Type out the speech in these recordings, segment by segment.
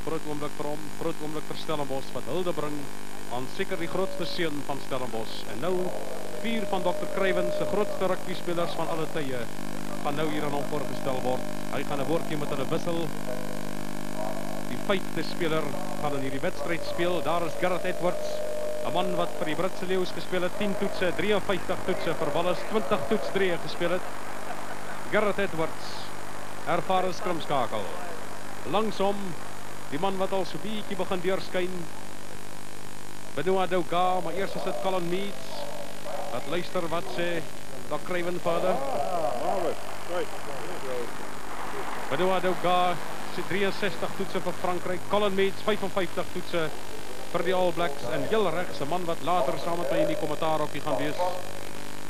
groot oomblik vir hom, groot oomblik vir Stellenbosch wat hulde bring aan seker die grootste seun van Stellenbosch. En nou 4 van Dr. Craven se grootste rugby spelers van alle tye gaan nou hier aan hom voorgestel word. Hy gaan 'n woordjie met hulle wissel. Die 5de speler gaan in hierdie wedstryd speel. Daar is Gareth Edwards, 'n man wat vir die Britse Leeu's gespeel het, 10 toetse, 53 toetse vir Wallis, 20 toetsdrieë gespeel het. Gareth Edwards, ervare skrimskakel. Langsom, die man wat al so bietjie begin deurskyn. Benoa Douga, maar eers is dit Colin Meads. Wat luister wat sê Dr. Craven vader. Benoa Douga, 63 toetse vir Frankryk. Colin Meads, 55 toetse vir die All Blacks. En heel regs, 'n man wat later saam met my in die kommentaarhokkie gaan wees,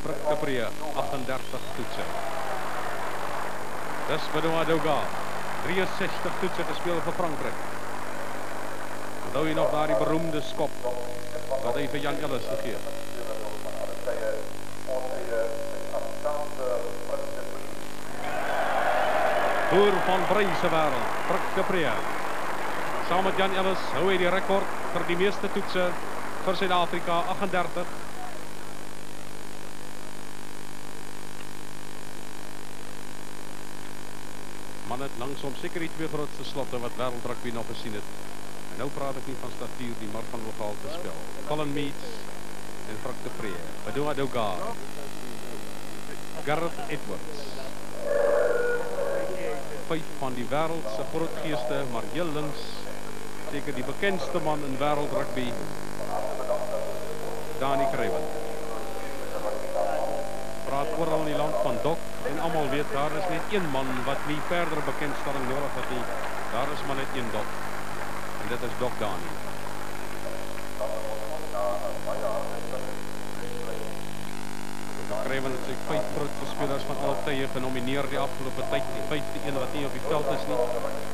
Prikkepree, 38 toetse. Dis Benoa Douga, 63 toetse gespeel vir Frankryk. Onthou jy nog daardie beroemde skop wat hy vir Jan Ellis gegee het? Boer van Breise wêreld, Prikkepree. Saam met Jan Ellis hou hy die rekord vir die meeste toetse vir Suid-Afrika, 38. Man het langsom seker die 2 grootste slotte wat wêreldrugby nog gesien het. En nou praat ek nie van statuur nie, maar van lokaal te spel. Colin Meads en Prikkepree. Benoa Douga. Gareth Edwards. 5 van die wêreld se groot geeste, maar heel links seker die bekendste man in wêreldrugby, Dr. Craven. Praat oral in die land van Doc en almal weet daar is net een man wat nie verder bekendstelling nodig het nie. Daar is maar net een Doc. En dit is Doc Dani. Craven het sy 5 grootste spelers van al tye genomineer die afgelope tyd. Die 5de een wat nie op die veld is nie,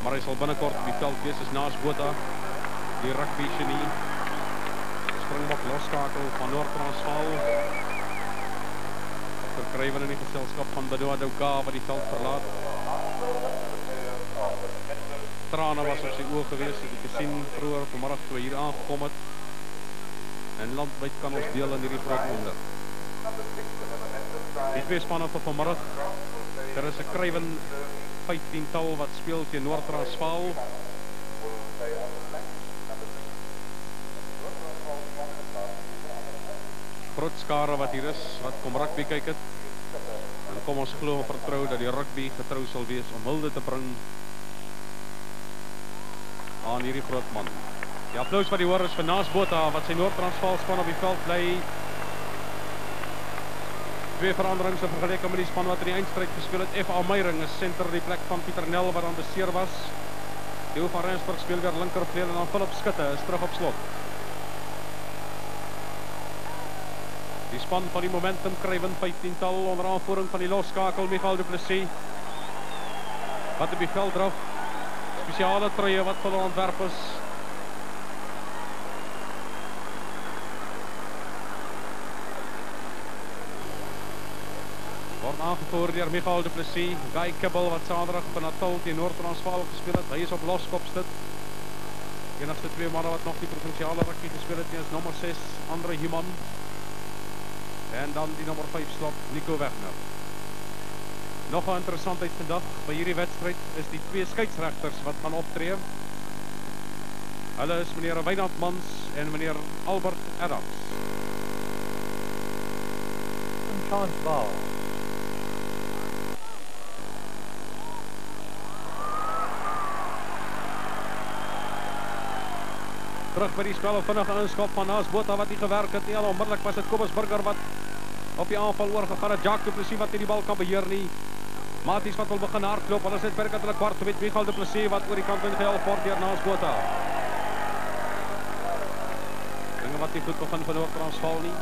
maar hy sal binnekort op die veld wees, is Naas Botha, die rugby genie. Springbok losskakel van Noord-Transvaal. Dr. Craven in die geselskap van Benoa Douga wat die veld verlaat. Trane was op sy oë gewees, het ek gesien vroeër vanmiddag toe hy hier aangekom het. En landwyd kan ons deel in hierdie groot wonder. Die 2 spanne vir vanmiddag. Daar is 'n Craven 15-tal wat speel teen Noord-Transvaal. Groot skare wat hier is, wat kom rugby kyk het. En kom ons glo en vertrou dat die rugby getrou sal wees om hulde te bring aan hierdie groot man. Die applaus wat die hoor is vir Naas Botha wat sy Noord-Transvaal span op die veld lê. 2 veranderings in vergelyking met die span wat in die eindstryd gespeel het. F.A. Meyring is senter die plek van Pieter Nel wat dan beseer was. Theo van Rensburg speel weer linkervleuel en dan Philip Skutte is terug op slot. Die span van die Momentum Craven 15-tal onder aanvoering van die losskakel Michael Du Plessis. Wat op die veld draf. Spesiale truie wat vir hulle ontwerp is. Word aangevoer deur Michael Du Plessis. Guy Kibbel wat Saterdag van Natal teen Noord-Transvaal gespeel het. Hy is op loskopstit. Enigste 2 manne wat nog die provinsiale rugby gespeel het, is nommer 6 Andre Human. En dan die nommer 5 slot Nico Wegner. Nog 'n interessantheid vandag by hierdie wedstryd is die 2 skeieregters wat gaan optree. Hulle is meneer Wynand Mans en meneer Albert Adams. Transvaal. Terug by die spel, 'n vinnige inskop van Naas Botha wat nie gewerk het nie. Onmiddellik was dit Kobus Burger wat op die aanval oorgegaan het. Jacques Du Plessis wat nie die bal kan beheer nie. Maties wat wil begin hardloop. Hulle sit werk aan hulle kwart met Michael Du Plessis wat oor die kant ingehelp word deur Naas Botha. Dinge wat nie goed begin vir Noord-Transvaal nie.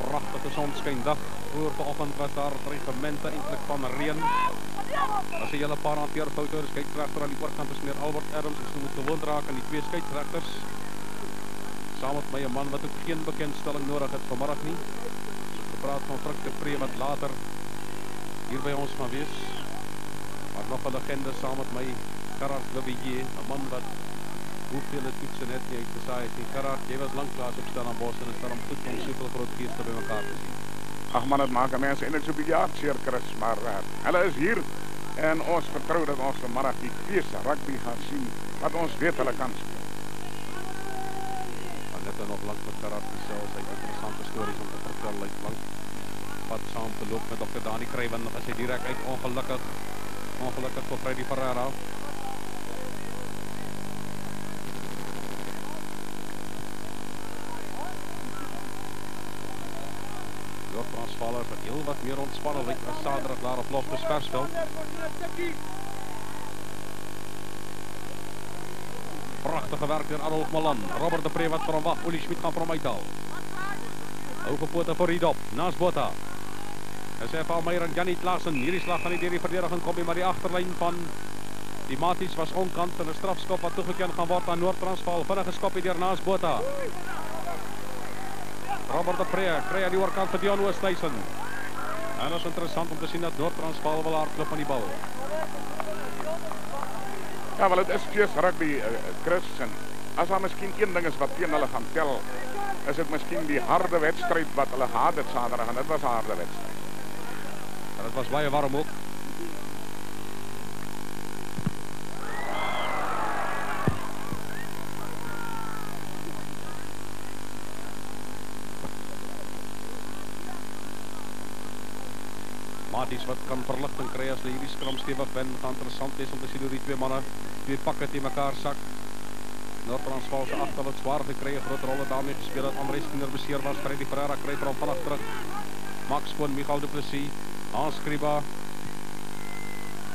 Pragtige sonskyn dag Vroeger vanoggend was daar dreigemente eintlik van reën. As jy 'n paar hanteerfoute het, skeieregter aan die oorkant is meneer Albert Adams, ons moet gewoond raak aan die twee skeieregters. Saam met my 'n man wat ook geen bekendstelling nodig het vanmiddag nie. Ons gepraat van Frank de Pre wat later hier by ons gaan wees. Maar nog 'n legende saam met my, Gerard Levier, 'n man wat hoeveel toetse net nie uitgesaai het nie. Gerard, jy was lanklaas op Stellenbosch en is daarom goed om soveel groot geeste by mekaar te sien. Ag man, het maak mense eintlik so 'n bietjie hartseer, Chris, maar hulle is hier en ons vertrou dat ons vanmiddag die beste rugby gaan sien wat ons weet hulle kan speel. En dit nog lank met Gerard gesels, hy het interessante stories om te vertel, hy het lank pad saam te loop met Dr. Dani Craven, as hy direk uit ongelukkig vir Freddy Ferreira. Transvalers wat heel wat meer ontspannen lyk as Saterdag daar op Loftus Versveld. Prachtige werk deur Adolf Malan. Robert de Pre wat vir hom wag. Olie Schmidt gaan vir hom uithaal. Hou gepote vir Ridop. Naas Botha. En sê Paul Meyer en Jannie Klaassen. Hierdie slag gaan nie deur die verdediging kom nie, maar die agterlyn van die Maties was onkant en 'n strafskop wat toegeken gaan word aan Noord-Transvaal. Vinnige skop hier deur Naas Botha. Robert de Pre kry aan die oorkant vir Dion Oosthuizen. En dit is interessant om te sien dat Noord-Transvaal wil hardloop van die bal. Ja, wel het is fees rugby, Chris, en as daar miskien een ding is wat teen hulle gaan tel, is dit miskien die harde wedstryd wat hulle gehad het Saterdag, en dit was 'n harde wedstryd. En dit was baie warm ook. Maties wat kan verligting kry as hulle hierdie skram stewig wen. Gaan interessant wees om te sien hoe die twee manne twee pakke teen mekaar sak. Noord-Transvaal se agter wat swaar gekry 'n groot rol daarmee gespeel dat Andries Kinder beseer was. Freddy Ferreira kry vir hom vinnig terug. Max Koon, Michael Du Plessis, Hans Kriba.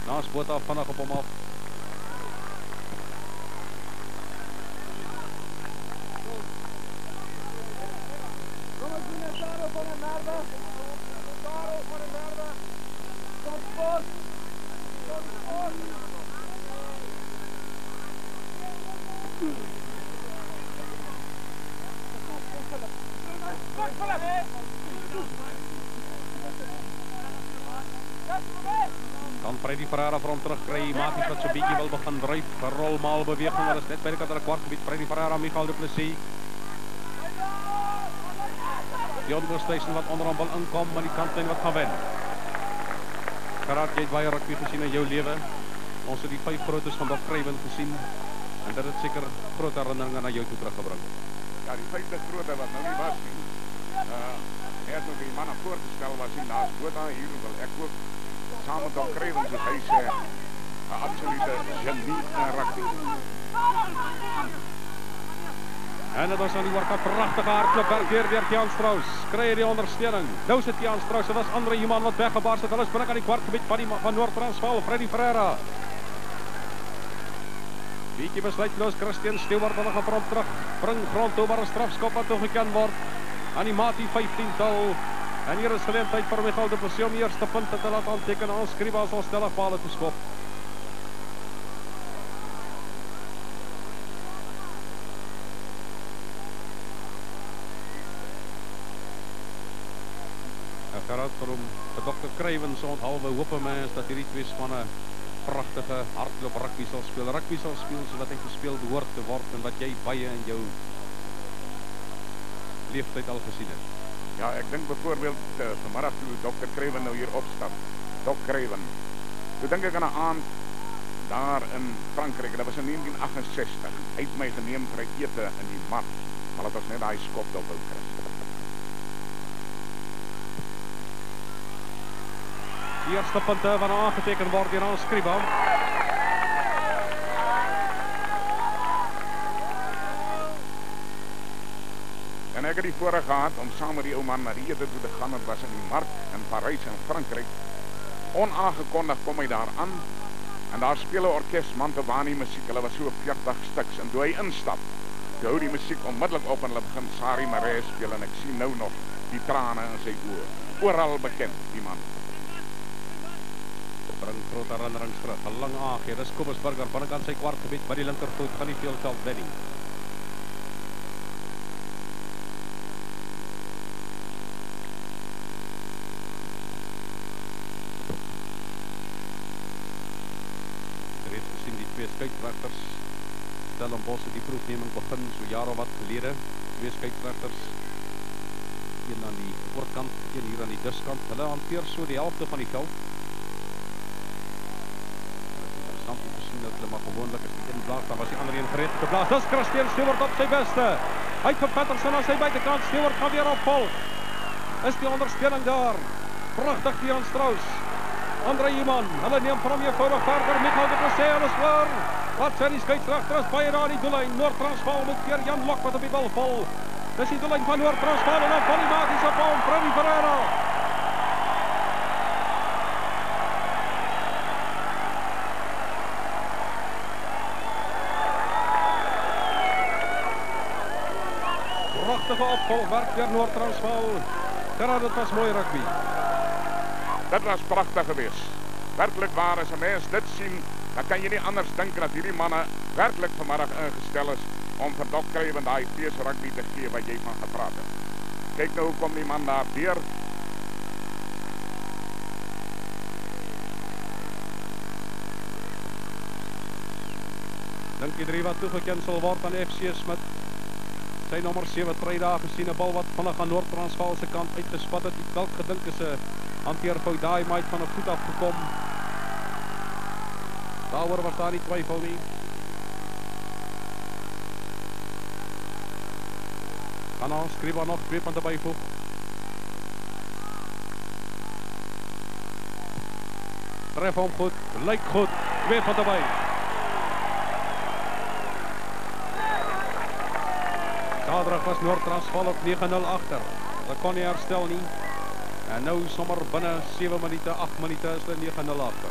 Naas Botha vinnig op hom af. Kan Freddy Ferreira vir hom terugkry. Maties wat so 'n bietjie wil begin dryf. Rolmaal beweging. Hulle is net by die kant van die kwartgebied. Freddy Ferreira, Michael Du Plessis. Dion Oosthuizen wat onder hom wil inkom, maar die kantlyn wat gaan wen. Gerard, jy het baie rugby gesien in jou lewe. Ons het die 5 grootes van Dr. Craven gesien en dit het seker groot herinneringe na jou toe teruggebring. Ja, die 5de groote wat nou nie was nie. Net ook die manne voorgestel was hier naas Botha, hier wil ek ook saam met Dr. Craven, soos hy sê, 'n absolute genie in rugby. En dit was aan die oorkant pragtige hardloopwerk deur Tiaan Strauss. Kry hy die ondersteuning. Nou sit Tiaan Strauss, dit was Andre Human wat weggebaars het. Hulle spring aan die kwartgebied van Noord-Transvaal. Freddy Ferreira. Bietjie besluitloos, Christian Stewart hulle gaan vir hom terug. Bring grond toe, maar 'n strafskop wat toegeken word aan die Matie 15-tal. En hier is geleentheid vir Michael De Plessis om die eerste punte te laat aanteken. Ons Kriba sal stellig pale te skop. Gerard vir hom, vir Dr. Craven se onthalwe hoop mens dat hierdie twee spanne pragtige hardloop rugby sal speel. Rugby sal speel so wat hy gespeel behoort te word en wat jy baie in jou leeftyd al gesien het. Ja, ek dink byvoorbeeld vanmiddag toe Dr. Craven nou hier opstap. Dr. Craven. Toe dink ek aan 'n aand daar in Frankryk. Dat was in 1968. Hy het my geneem vir 'n ete in die mat. Maar dit was net daai skop dop ou Chris. Die eerste punte wat aangeteken word deur ons Kriba. En ek het die voorreg gehad om saam met die ou man na die ete toe te gaan. Het was in die mark in Parys in Frankryk. Onaangekondig kom hy daar aan. En daar speel 'n orkes Ntvl musiek. Hulle was so 40 stuks. En toe hy instap, toe hou die musiek onmiddellik op en hulle begin Sari Marais speel. En ek sien nou nog die trane in sy oë. oral bekend, die man. Bring groot herinnering terug. 'n Lang aangeef. Dis Kobus Burger binnekant sy kwartgebied by die linkervoet. Gaan nie veel veld wen nie. Reeds gesien die twee skeieregters Stellenbosch het die proefneming begin so jaar of wat gelede. Twee skeieregters, een aan die oorkant, een hier aan die diskant. Hulle hanteer so die helfte van die veld. Interessant om te sien dat hulle maar gewoonlik as die een blaas, dan was die ander een gereed te blaas. Dis Christian Stewart op sy beste. Hy vir Patterson aan sy buitekant. Stewart gaan weer opvolg. Is die ondersteuning daar? Pragtig die aan Strauss. Andre Iman, hulle neem van hom eenvoudig verder. Michael het gesê, hulle is klaar. Wat sê die skeieregter is baie daar in die doellyn. Noord-Transvaal met weer Jan Lok wat op die bal val. Dis die doellyn van Noord-Transvaal en dan val die magiese bal Freddy Ferreira. Pragtige opvolgwerk deur Noord-Transvaal. Gerard, dit was mooi rugby. Dit was pragtig geweest. Werklik waar, as 'n mens dit sien, dan kan jy nie anders dink dat hierdie manne werklik vanmiddag ingestel is om vir Dr. Craven daai fees rugby te gee wat jy van gepraat het. Kyk nou hoe kom die man daar deur. Dink jy 3 wat toegeken sal word aan FC Smit. Sy nommer 7 try daar gesien 'n bal wat vinnig aan Noord-Transvaal se kant uitgespat het. Ek dalk gedink is 'n hanteerfout daai maat van 'n voet af gekom. Daaroor was daar nie twyfel nie. Gaan ons skryf nog 2 punte byvoeg. Tref hom goed, lyk goed. 2 punte by. Saterdag was Noord-Transvaal op 9-0 agter. Hulle kon nie herstel nie. En nou sommer binne 7 minute, 8 minute is hulle 9-0 agter.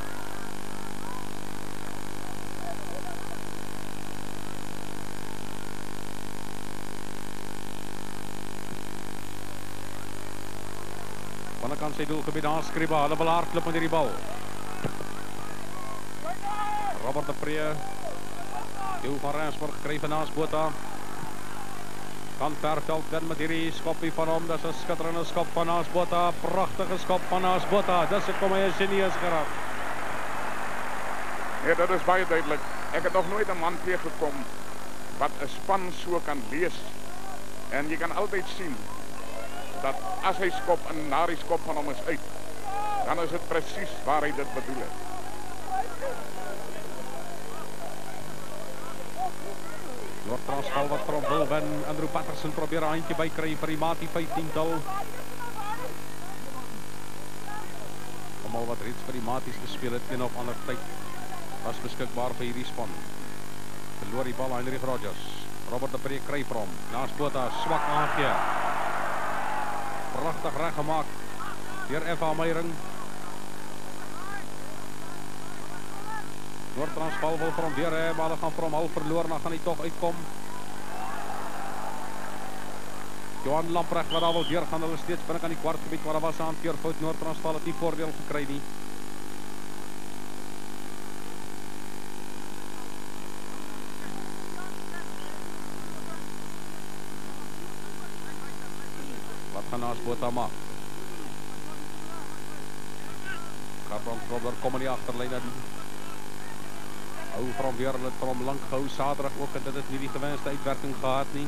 Binnekant sy doelgebied aanskryf, hulle wil hardloop met hierdie bal. Robert de Pre, Theo van Rensburg kry vanaas Botha. Van Verveld wen met hierdie skoppie van hom. Dis 'n skitterende skop van Botha. Pragtige skop van Botha. Dis ek kom hy is genieus geraak. Ja, dit is baie duidelik. Ek het nog nooit 'n man teëgekom wat 'n span so kan lees. En jy kan altyd sien dat as hy skop en na die skop van hom is uit, dan is dit presies waar hy dit bedoel het. Noord-Transvaal wat vir hom wil wen. Andrew Patterson probeer 'n handjie bykry vir die Mati 15-tal. Almal wat reeds vir die Maties gespeel het een of ander tyd was beskikbaar vir hierdie span. Verloor die bal Heinrich Rogers. Robert de Pre kry vir hom. Naas Botha swak aangee. Pragtig reggemaak deur F.A. Meyering. Noord-Transvaal wil vir hom weer hê, maar hulle gaan vir hom half verloor, dan gaan hy tog uitkom. Johan Lamprecht wat daar wil deur gaan, hulle steeds binne aan die kwartgebied waar daar was 'n hanteerfout. Noord-Transvaal het nie voordeel gekry nie. Wat gaan Botha maak? Gabron Robber kom in die agterlyn in. Hou vir hom weer, hulle het vir hom lank gehou Saterdag ook en dit het nie die gewenste uitwerking gehad nie.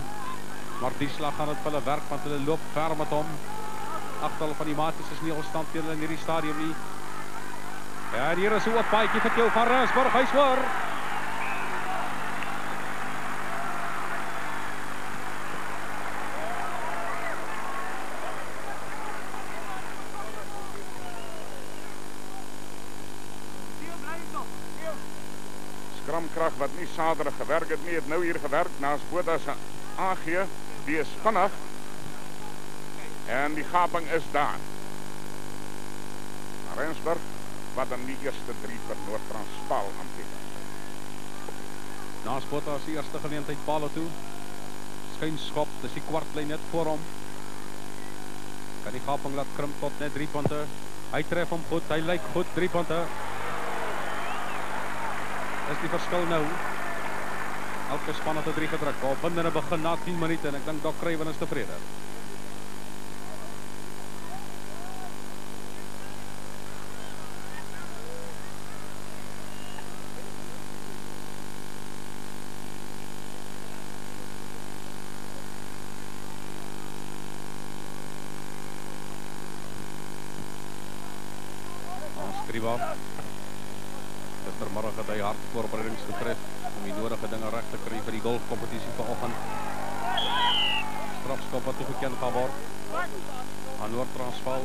Maar die slag gaan dit vir hulle werk want hulle loop ver met hom. Agter van die Maties is nie alstand teen hulle in hierdie stadium nie. Ja, hier is 'n oop paadjie vir Theo van Rensburg, hy swaar. Skramkrag wat nie Saterdag gewerk het nie, het nou hier gewerk naas Botha se aangee. Die is vinnig en die gaping is daar. Rensburg wat dan die eerste 3 vir Noord-Transvaal aanteken. Naas Botha is die eerste geleentheid paal toe. Skynskop, dis die kwartlyn net voor hom. Kan die Gaping laat krimp tot net 3 punte. Hy tref hom goed, hy lyk goed, 3 punte. Is die verskil nou. Elke span het 'n 3 gedruk. Al binne begin na 10 minute en ek dink Dr. Craven is tevrede. Gistermiddag het hy hard voorbereidings getref om die nodige dinge reg te kry vir die golfkompetisie vanoggend. Strafskop wat toegeken gaan word aan Noord-Transvaal.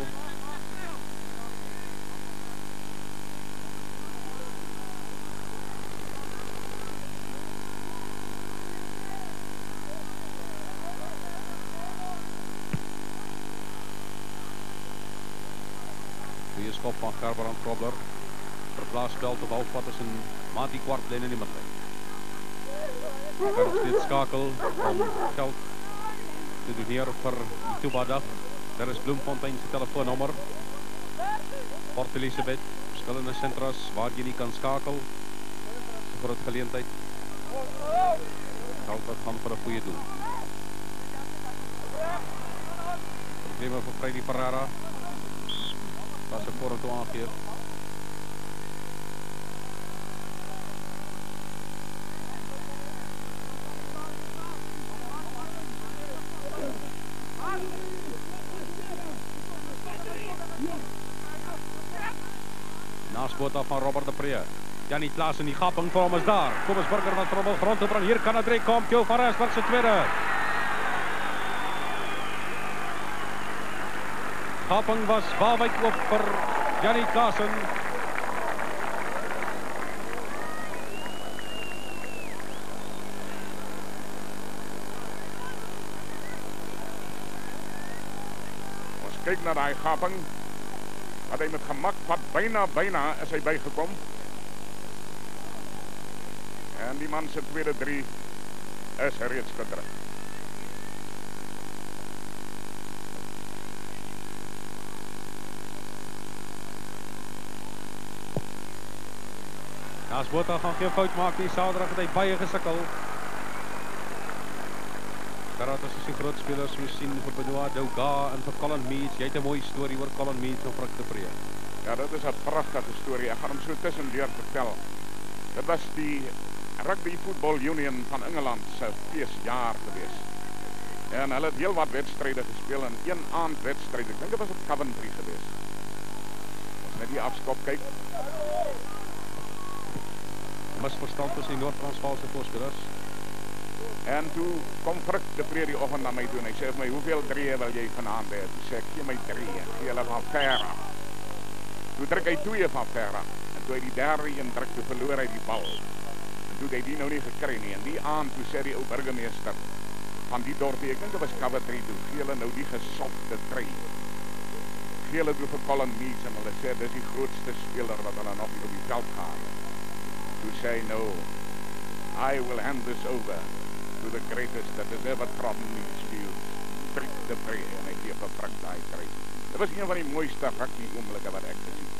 Die skop van Gerbrand Grobler. Verplaasspel tot halfpad is een maat die kwartlijn in die middenlijn. Hy kan nog steeds skakel om geld te doneren vir die toebadag. Daar is Bloemfontein se telefoonnummer. Port Elizabeth, verskillende sentras waar jy nie kan skakel. Vir het geleentheid. Geld wat gaan vir 'n goeie doel. Probleme vir Freddy Ferreira. Was er voor en toe aangeef. Naasbota van Robert de Pre. Jannie Klaas in die Gaping vir hom is daar. Kobus Burger wat trommel grond toe bring. Hier kan 'n 3 kom. Jo van Rensburg se tweede. Gaping was waarwyd oop vir Jannie Klaasen. Ons kyk na daai Gaping. Wat hy met gemak vat, byna is hy bygekom. En die man se tweede 3 is reeds gedruk. Naasbota gaan geen fout maak nie. Saterdag het hy baie gesukkel. Karate is die groot spelers soos sien vir Benoit Douga en vir Colin Meads. Jy het 'n mooi storie oor Colin Meads en Frik de Pre. Ja, dit is 'n pragtige storie. Ek gaan hom so tussendeur vertel. Dit was die Rugby Football Union van Engeland se feesjaar gewees. En hulle het heel wat wedstryde gespeel en een aand wedstryd. Ek dink dit was op Coventry gewees. Ons net die afskop kyk. Misverstand tussen die Noord-Transvaalse voorspelers. En toe kom Frik de Pre die oggend na my toe en hy sê vir my, hoeveel 3 wil jy vanaand hê? Toe sê ek, gee my 3 en gee hulle van ver af. Toe druk hy 2 van ver af. En toe hy die derde een druk, toe verloor hy die bal. En toe het hy die nou nie gekry nie. En die aand, toe sê die ou burgemeester van die dorpie, ek dink dit was Coventry toe, gee hulle nou die gesofte trui. Gee hulle toe vir Colin Meads en hulle sê, dis die grootste speler wat hulle nog op die veld gaan. Toe sê hy nou, I will hand this over to the greatest that has ever trodden these fields, Frik de Pre, en hy gee vir Frik daai trui. Dit was een van die mooiste rugby oomblikke wat ek gesien.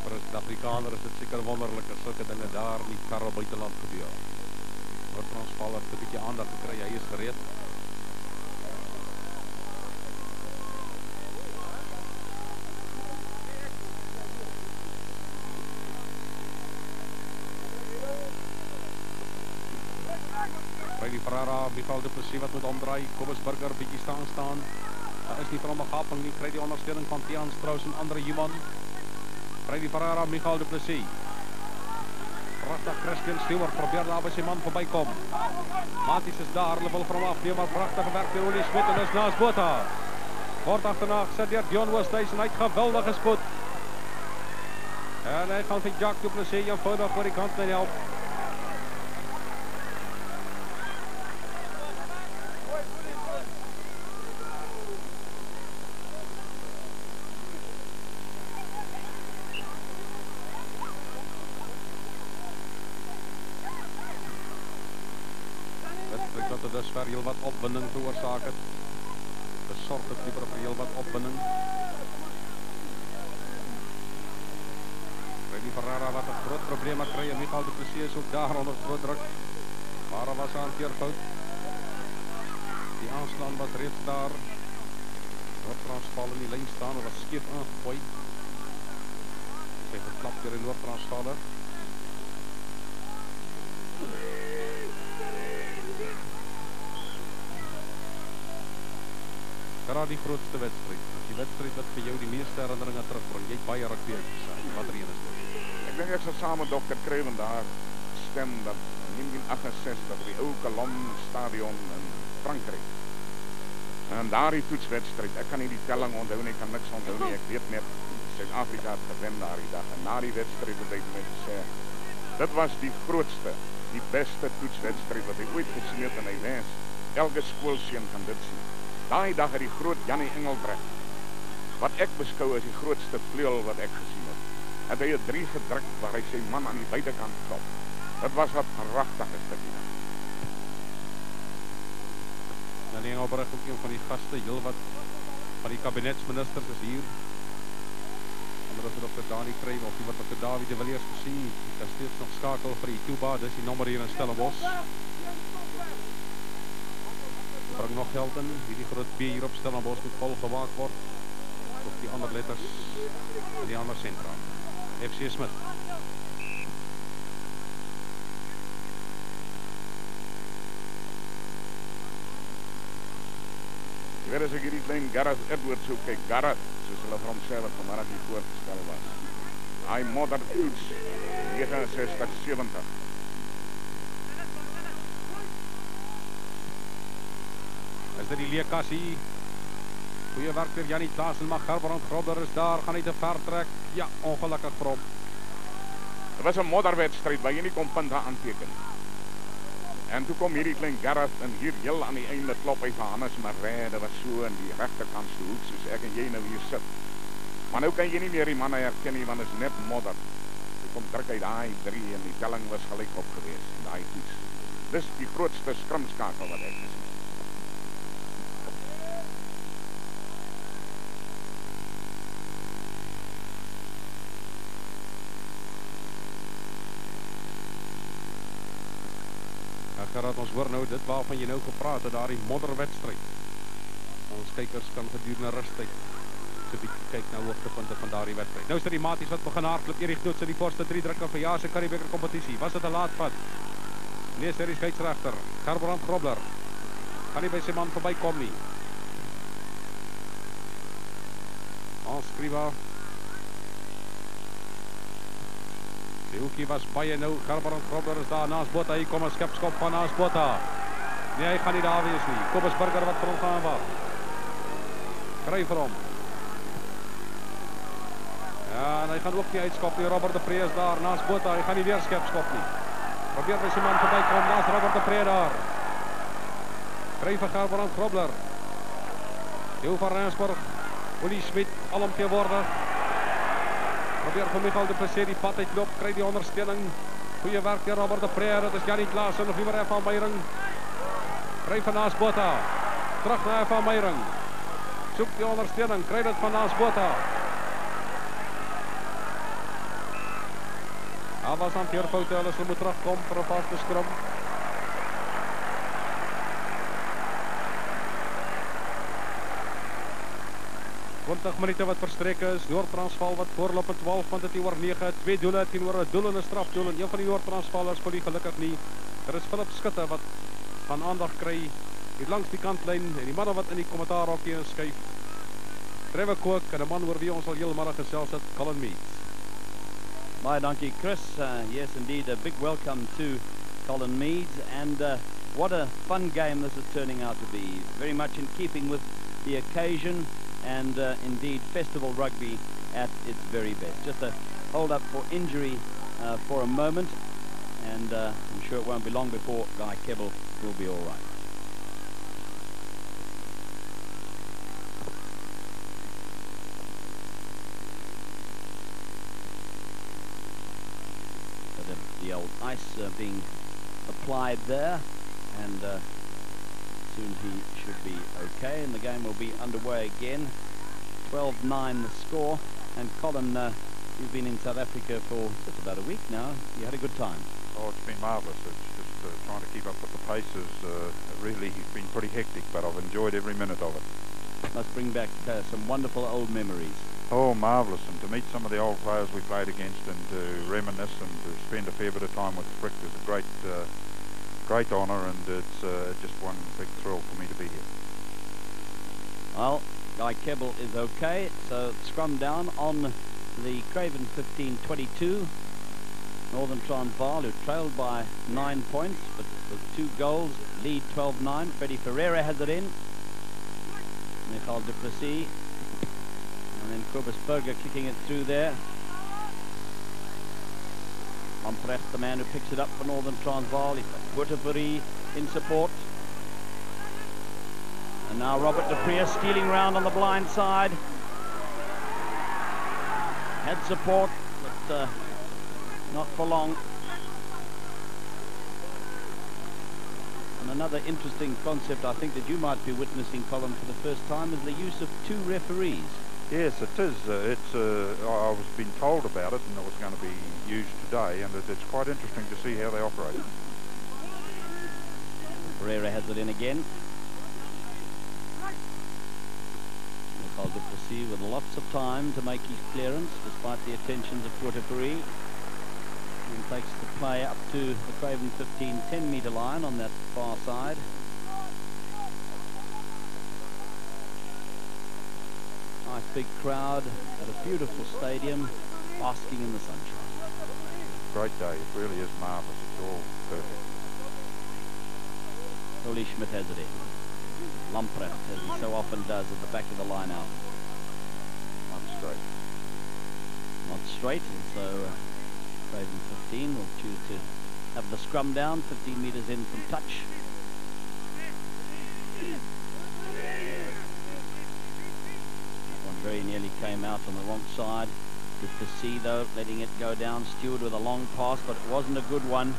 Vir 'n Suid-Afrikaner is dit seker wonderlik as sulke dinge daar in die verre buiteland gebeur. Noord-Transvaal het 'n bietjie aandag gekry, hy is gereed. Freddy Ferreira, Michael de Plessis wat moet omdraai, Kobus Burger bietjie staan. Daar is nie vir hom 'n Gaping nie, kry die ondersteuning van Tiaan Strauss en Andre Human. Freddy Ferreira, Michael de Plessis. Pragtig, Christian Stewart probeer daar by sy man verbykom. Maties is daar, hulle wil vir hom afneem, maar pragtige werk deur Olie Smit en is Naasbota. Word agterna gesit deur Dion Oosthuizen, hy het geweldige spoed. En hy gaan vir Jacques du Plessis eenvoudig oor die kant lyn help. Dusver heel wat opwinding veroorsaak het. sorg dit liewer vir heel wat opwinding. Freddy Ferreira wat 'n groot probleem kry en Michael du Plessis is ook daar onder groot druk. Maar was 'n hanteerfout. Die aanslaan was reeds daar. Noord-Transvaal in die lyn staan, was skief aangegooi. Sy geklap deur die Noord-Transvaaler. Geraad die grootste wedstryd. As die wedstryd wat vir jou die meeste herinneringe terugbring, jy het baie rugby uitgesaai. Wat er een is dit? Ek dink ek sal saam met Dr. Craven daar stem dat in 1968 die ou Calon stadion in Frankryk. En daardie toetswedstryd, ek kan nie die telling onthou nie, ek kan niks onthou nie. Ek weet net Suid-Afrika het gewen daardie dag. En na die wedstryd het hy vir my gesê, dit was die grootste, die beste toetswedstryd wat hy ooit gesien het en hy wens elke skoolseun kan dit sien. Daai dag het die groot Jannie Engelbrecht, wat ek beskou as die grootste vleuel wat ek gesien het hy 'n 3 gedruk waar hy sy man aan die buitekant klop. Dit was wat pragtig is dit. Jannie Engelbrecht ook een van die gaste, heel wat van die kabinetsministers is hier. Ander as Dr. Dani Craven of die wat Dr. Dawie de Villiers gesien, die kan steeds nog skakel vir die Tuba, dis die nommer hier in Stellenbosch. Bring nog geld in, die groot B hier op Stellenbosch moet vol gewaak word. Ook die ander letters in die ander sentra. FC Smith. Jy weet as ek hierdie klein Gareth Edwards so kyk, Gareth, soos hulle vir homself vanmiddag hier voorgestel was. Hy modern toets, 69-70. Is dit die leekassie? Goeie werk vir Jannie Klaasen, maar Gerbrand Grobler is daar, gaan hy te ver trek. Ja, ongelukkig vir hom. Dit was 'n modderwedstryd waar jy nie kon punte aanteken. En toe kom hierdie klein Gareth en hier heel aan die einde klop hy vir Hannes Maree. Dit was so in die regterkantste hoek soos ek en jy nou hier sit. Maar nou kan jy nie meer die manne herken nie want dit is net modder. Toe kom druk hy daai 3 en die telling was gelykop geweest in daai toets. Dis die grootste skrimskakel wat ek gesien het. Gerard, ons hoor nou dit waarvan jy nou gepraat het, daardie modderwedstryd. Ons kykers kan gedurende rustyd so 'n bietjie kyk na hoogtepunte van daardie wedstryd. Nou is dit die maties wat begin hardloop. Erik Knoots in die voorste 3 drukke vir jaar se Curriebeeker kompetisie. Was dit 'n laatvat? Nee, serie skeieregter Gerbrand Grobler kan nie by sy man verbykom nie. Ons skryf die hoekie was baie nou, Gerbrand Grobler is daar naast Botha, hier kom 'n skipskop van naast Botha. Nee, hy gaan nie daar wees nie. Kobus Burger wat vir hom gaan wag. Kry vir hom. Ja, en hy gaan ook nie uitskop nie. Robert de Pre is daar naast Botha, hy gaan nie weer skipskop nie. Probeer by sy man verbykom, naast Robert de Pre daar. Kry vir Gerbrand Grobler. Jou van Rensburg, Willie Smit, alomteenwoordig. Probeer vir Michael du Plessis die pad uitloop, kry die ondersteuning. Goeie werk deur Robert de Pre, dit is Jannie Klaasen of liewer van Meyering. Kry van naast Botha. Terug na van Meyering. Soek die ondersteuning, kry dit van naast Botha. Daar was hanteerfoute, hulle sal moet terugkom vir 'n vaste skrum. Minute wat verstreke is, Noord-Transvaal wat voorloop in 12 van dit oor 9, 2 doele teenoor 'n doel en 'n strafdoel en een van die Noord-Transvaalers vir die gelukkig nie. Daar is Philip Skutte wat van aandag kry hier langs die kantlyn en die manne wat in die kommentaarhokkie inskuif. Trevor Kook en 'n man oor wie ons al heelmiddag gesels het, Colin Meads. My donkey Chris, yes indeed, a big welcome to Colin Meads and what a fun game this is turning out to be. Very much in keeping with the occasion and indeed festival rugby at its very best. Just a hold up for injury for a moment and I'm sure it won't be long before Guy Kebbell will be all right. The old ice being applied there and soon he should be okay, and the game will be underway again. 12-9 the score. And Colin, you've been in South Africa for just about a week now. You had a good time. Oh, it's been marvellous. It's just trying to keep up with the paces. Really, it's been pretty hectic, but I've enjoyed every minute of it. Must bring back some wonderful old memories. Oh, marvellous. And to meet some of the old players we played against and to reminisce and to spend a fair bit of time with Frick is a great honour, and it's just one big thrill for me to be here. Well, Guy Kebbell is okay, so scrum down on the Craven 15-22. Northern Transvaal, who trailed by 9 points, but with 2 goals, lead 12-9. Freddie Ferreira has it in. Michael du Plessis. And then Kobus Berger kicking it through there. Lamprecht, the man who picks it up for Northern Transvaal. He's got Butterbury in support. And now Robert de Preer stealing round on the blind side. Had support, but not for long. And another interesting concept I think that you might be witnessing, Colin, for the first time is the use of 2 referees. Yes, it is. I was being told about it, and it was going to be used today, and it's quite interesting to see how they operate. Ferreira has it in again. Michael du Plessis with lots of time to make his clearance, despite the attentions of Butterbury. And takes the play up to the Craven 15 10-metre line on that far side. Nice big crowd at a beautiful stadium, basking in the sunshine. Great day. It really is marvellous. It's all perfect. Uli Schmidt has it in. Lamprecht, as he so often does, at the back of the line out. Not straight. Not straight, and so Craven 15 will choose to have the scrum down, 15 metres in from touch. That one very nearly came out on the wrong side. Du Plessis, though, letting it go down. Stewart with a long pass, but it wasn't a good one.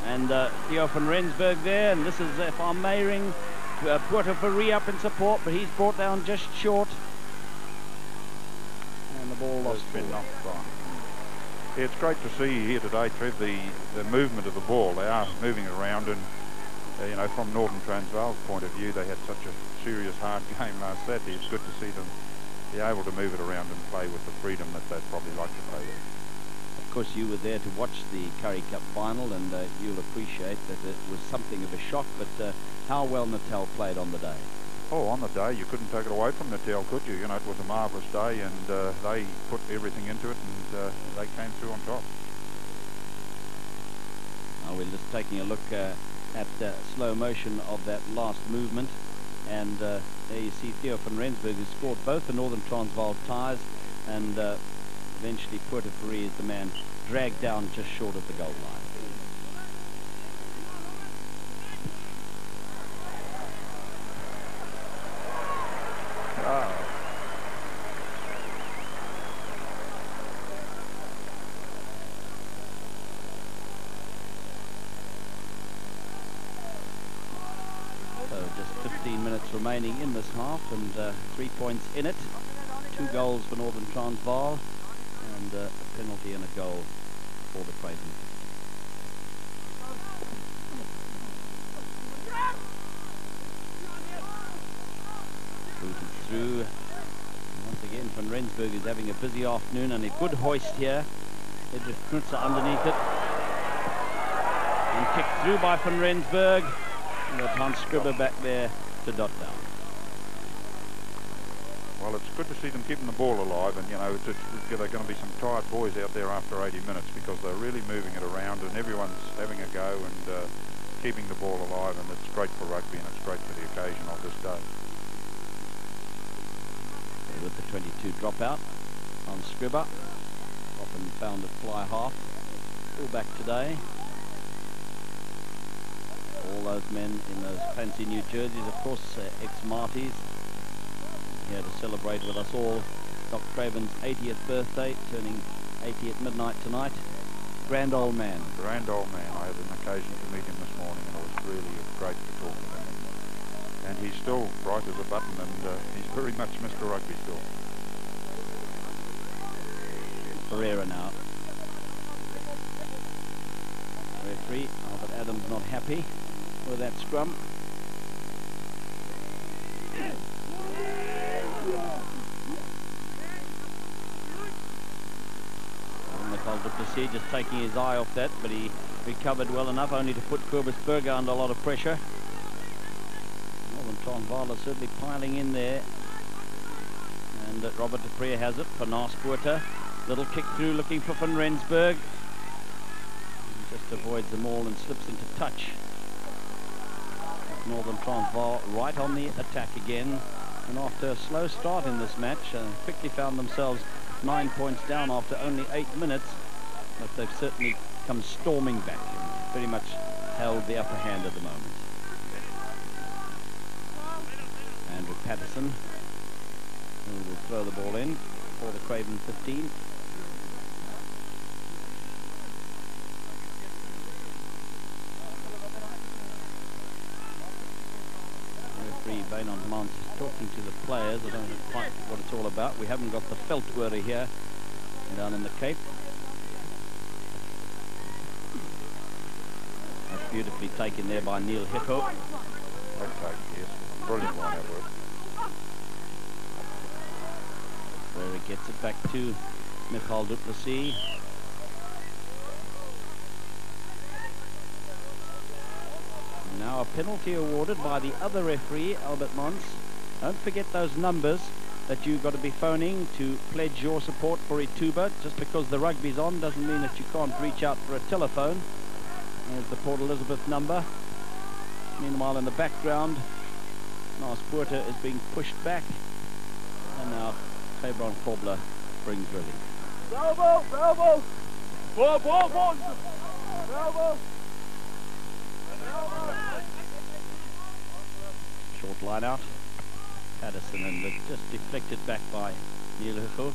And Theo van Rensburg there, and this is Van Meyering. Butterbury up in support, but he's brought down just short. And the ball lost. Been knocked on. Yeah, it's great to see here today, Trev, the movement of the ball. They are moving it around, and you know, from Northern Transvaal's point of view, they had such a serious hard game last Saturday. It's good to see them be able to move it around and play with the freedom that they'd probably like to play with. Of course, you were there to watch the Currie Cup final, and you'll appreciate that it was something of a shock, but how well Ntvl played on the day. Oh, on the day, you couldn't take it away from Ntvl, could you? You know, it was a marvellous day, and they put everything into it, and they came through on top. Now we're just taking a look at slow motion of that last movement, and there you see Theo van Rensburg, who scored both the Northern Transvaal ties, and eventually Butterbury is the man dragged down just short of the goal line. Remaining in this half, and 3 points in it. 2 goals for Northern Transvaal, and a penalty and a goal for the Craven. Booted through. Once again, Van Rensburg is having a busy afternoon, and a good hoist here. Edward Knutzer underneath it. And kicked through by Van Rensburg. And got Hans Scribber back there to dot down. Well, it's good to see them keeping the ball alive, and you know, there are going to be some tired boys out there after 80 minutes because they're really moving it around, and everyone's having a go and keeping the ball alive, and it's great for rugby, and it's great for the occasion of this day. With the 22 dropout on Scribber, often found at fly half, full back today. All those men in those fancy new jerseys, of course, ex-Marties, here to celebrate with us all Dr. Craven's 80th birthday, turning 80 at midnight tonight. Grand old man. Grand old man. I had an occasion to meet him this morning, and it was really great to talk to him. and he's still bright as a button, and he's very much Mr. Rugby still. Pereira now. Referee Albert Adams not happy with that scrum. Nicole du Plessis just taking his eye off that, but he recovered well enough only to put Cobus Berger under a lot of pressure. Northern Transvaal is certainly piling in there. And Robert de Pre has it for Naaspoorter. Little kick through looking for Van Rensburg. Just avoids them all and slips into touch. Northern Transvaal right on the attack again. And after a slow start in this match, quickly found themselves 9 points down after only 8 minutes. But they've certainly come storming back and very much held the upper hand at the moment. Andrew Patterson, who will throw the ball in for the Craven 15. Referee Wynand Mans is talking to the players. I don't know quite what it's all about. We haven't got the Veldore here down in the Cape. That's beautifully taken there by Neil Hicko. Okay, yes. Brilliant line out work. Where he gets it back to Michael du Plessis. Now a penalty awarded by the other referee, Albert Mons. Don't forget those numbers that you've got to be phoning to pledge your support for Ituba. Just because the rugby's on doesn't mean that you can't reach out for a telephone. There's the Port Elizabeth number. Meanwhile, in the background, Naaspoorter is being pushed back. And now Fabron Kobler brings relief. Bravo! Bravo! Ball! Bravo! Short line out. Patterson, and just deflected back by Neil Hicko.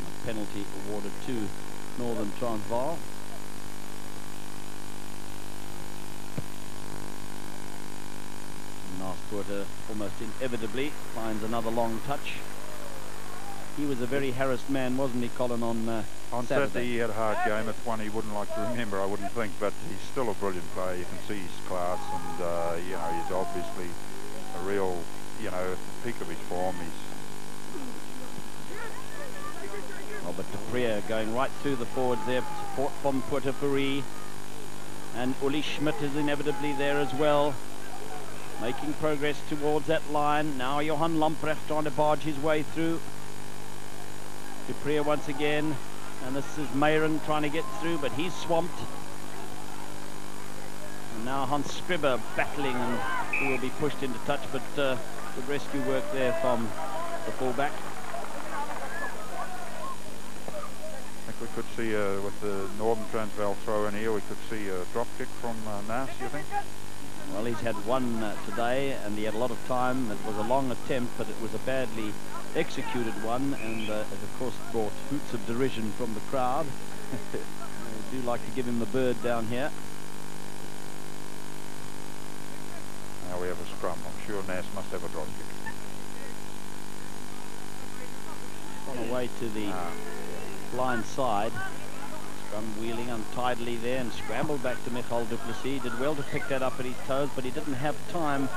A penalty awarded to Northern Transvaal. Naaspoorter almost inevitably finds another long touch. He was a very harassed man, wasn't he, Colin, on Saturday he had a hard game. It's one he wouldn't like to remember, I wouldn't think, but he's still a brilliant player. You can see his class, and you know, he's obviously a real, you know, at the peak of his form. He's Robert de Pre going right through the forwards there. Support from Puerto Puri, and Uli Schmidt is inevitably there as well, making progress towards that line. Now Johan Lamprecht trying to barge his way through. De Pre once again, and this is Meyron trying to get through, but he's swamped. And now Hans Scribber battling, and he will be pushed into touch, but good rescue work there from the fullback. I think we could see, with the Northern Transvaal throw in here, we could see a drop kick from Naas, you think? Well, he's had one today, and he had a lot of time. It was a long attempt, but it was a badly executed one, and it of course brought hoots of derision from the crowd. I do like to give him the bird down here. Now we have a scrum. I'm sure Naas must have a drop kick. On away to the blind side. Scrum wheeling untidily there and scrambled back to Michael du Plessis. Did well to pick that up at his toes, but he didn't have time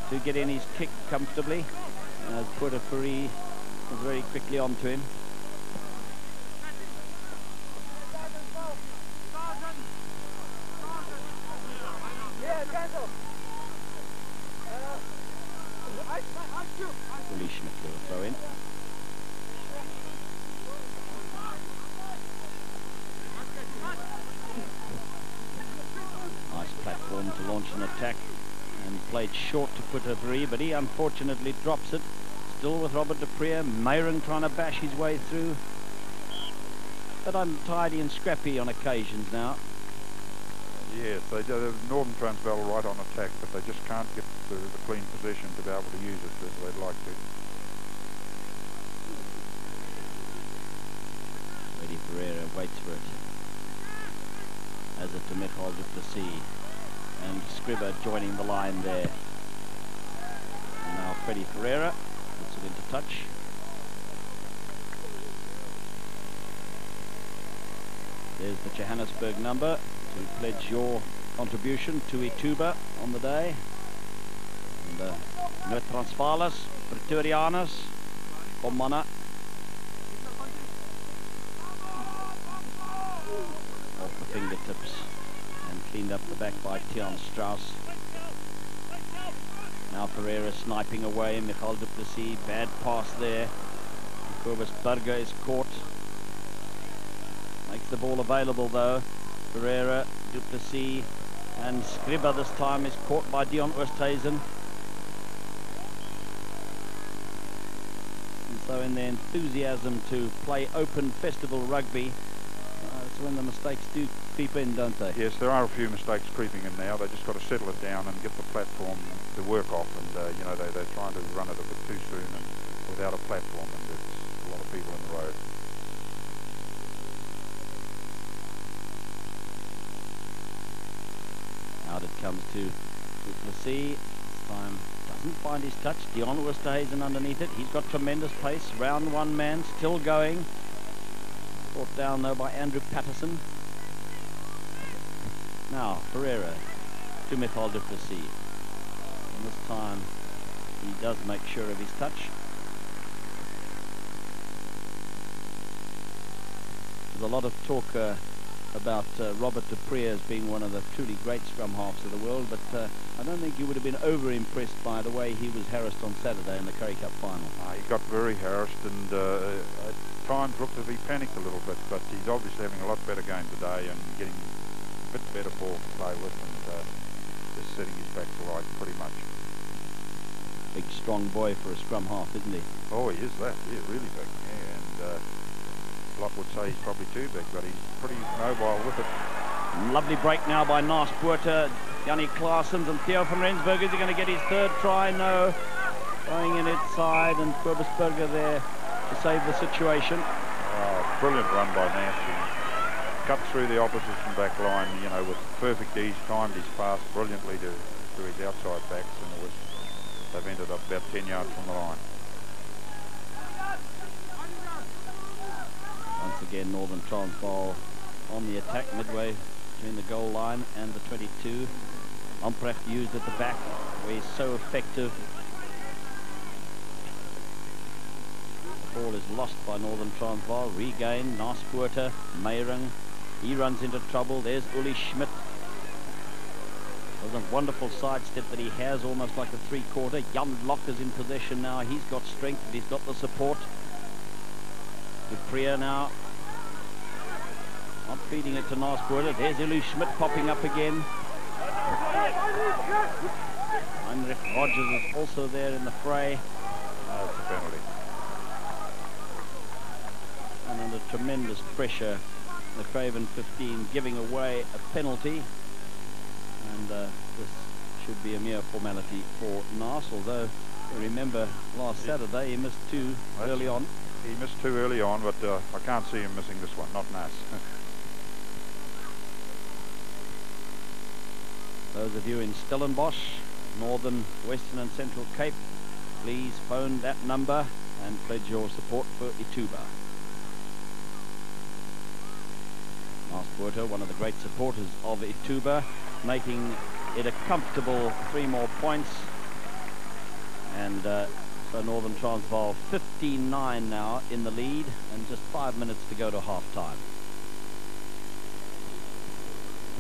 to get in his kick comfortably, as Puerto Puri was very quickly onto him. Uli Schmidt will throw in. Nice platform to launch an attack, and played short to Puerto Puri, but he unfortunately drops it. Still with Robert de Pre. Meyron trying to bash his way through, but untidy and scrappy on occasions now. Yes, they do. Northern Transvaal right on attack, but they just can't get the clean position to be able to use it as they'd like to. Eddie Pereira waits for it. Has it to Michael du Plessis. and Scribber joining the line there. And now Freddie Ferreira puts it into touch. There's the Johannesburg number to pledge your contribution to Ituba on the day. And Noord-Transvaalers, Pretorianus, Komana. Off the fingertips and cleaned up the back by Tian Strauss. Now Ferreira sniping away, Michael du Plessis, bad pass there. Cobus Burger is caught. Makes the ball available though. Ferreira, du Plessis, and Scribber this time is caught by Dion Oosthuizen. And so in their enthusiasm to play open festival rugby, that's when the mistakes do creep in, don't they? Yes, there are a few mistakes creeping in now. They just got to settle it down and get the platform to work off. And you know, they're trying to run it a bit too soon and without a platform, and there's a lot of people in the road. Out it comes to du Plessis. This time doesn't find his touch. Dion Oosthuizen underneath it. He's got tremendous pace. Round one man, still going. Brought down though by Andrew Patterson. Now Ferreira to Michael du Plessis. And this time he does make sure of his touch. There's a lot of talk about Robert de Pree as being one of the truly great scrum halves of the world, but I don't think you would have been over-impressed by the way he was harassed on Saturday in the Currie Cup final. He got very harassed, and at times looked as if he panicked a little bit, but he's obviously having a lot better game today and getting a bit better ball to play with, and just setting his back to right pretty much. Big strong boy for a scrum half, isn't he? Oh, he is that. Yeah, really big. Yeah, and a lot would say he's probably too big, but he's pretty mobile with it. Lovely break now by Naas Poorter, Jannie Claessens, and Theo van Rensburg. Is he going to get his third try? No. Going in inside, and Cobus Burger there to save the situation. Oh, brilliant run by Naas. He cut through the opposition back line, you know, with perfect ease, timed his pass brilliantly to his outside backs, and they've ended up about 10 yards from the line. Once again, Northern Transvaal on the attack midway between the goal line and the 22. Amprecht used at the back, where he's so effective. The ball is lost by Northern Transvaal. Regained, Naas Poorter, Meyering. He runs into trouble. There's Uli Schmidt. There's a wonderful sidestep that he has, almost like a three-quarter. Jan Locke is in possession now. He's got strength, but he's got the support. Du Pree now. Not feeding it to Naas Poorter. There's Uli Schmidt popping up again. Heinrich Rogers is also there in the fray. That's a penalty. And under tremendous pressure, the Craven 15 giving away a penalty. And this should be a mere formality for Naas, although remember last Saturday he missed two early on. He missed two early on, but I can't see him missing this one, not Naas. Those of you in Stellenbosch, Northern, Western and Central Cape, please phone that number and pledge your support for Ituba. Naas Poorter, one of the great supporters of Ituba, making it a comfortable 3 more points. And so Northern Transvaal 15-9 now in the lead, and just 5 minutes to go to half-time.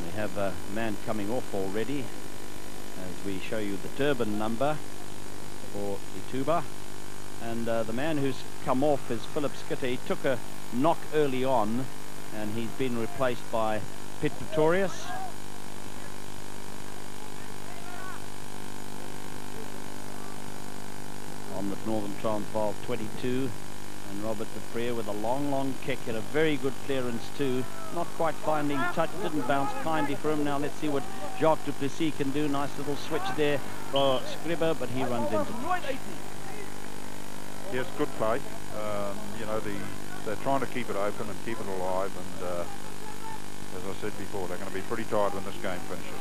We have a man coming off already as we show you the Durban number for Ituba. And the man who's come off is Philip Skitter. He took a knock early on, and he's been replaced by Piet Pretorius. On the Northern Transvaal 22, and Robert de Pree with a long kick and a very good clearance too. Not quite finding touch, didn't bounce kindly for him. Now let's see what Jacques du Plessis can do. Nice little switch there for Scribber, but he runs into touch. Yes, good play. You know, they're trying to keep it open and keep it alive, and as I said before, they're going to be pretty tired when this game finishes.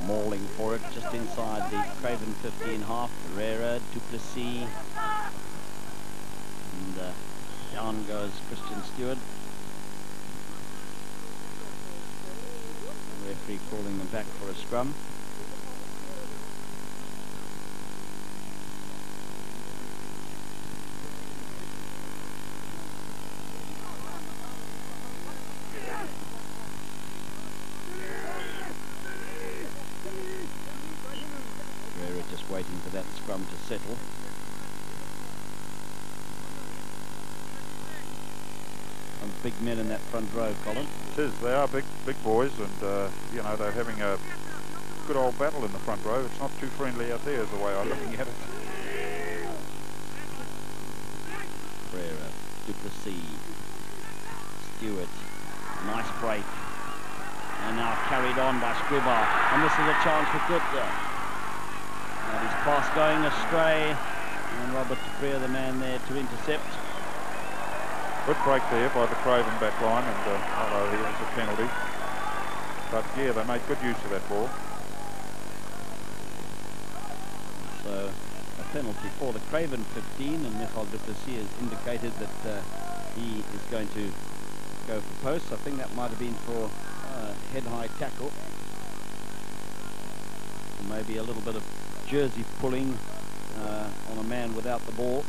Mauling for it just inside the Craven 15 half. Ferreira, Duplessis, and down goes Christian Stewart. The referee calling them back for a scrum. Waiting for that scrum to settle. Some big men in that front row, Colin. It is. They are big boys, and you know, they're having a good old battle in the front row. It's not too friendly out there, is the way I'm looking at it. Ferreira, Duplessis, Stewart, nice break, and now carried on by Scribbar, and this is a chance for Gupta. His pass going astray, and Robert Dupree, the man there to intercept. Good break there by the Craven back line, and although there was a penalty. But yeah, they made good use of that ball. So a penalty for the Craven 15, and Ntvl Duplessis has indicated that he is going to go for posts. I think that might have been for head-high tackle. Or maybe a little bit of jersey pulling on a man without the ball.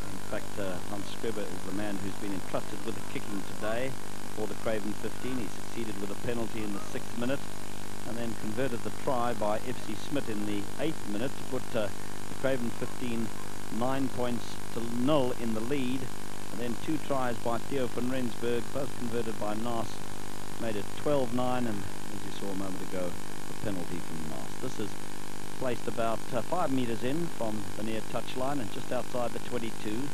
In fact, Hans Scribber is the man who's been entrusted with the kicking today for the Craven 15. He succeeded with a penalty in the 6th minute and then converted the try by FC Smith in the 8th minute to put the Craven 15 9 points to 0 in the lead, and then 2 tries by Theo van Rensburg, both converted by Nas, made it 12-9, and as you saw a moment ago, the penalty from Nas. This is placed about 5 metres in from the near touchline and just outside the 22.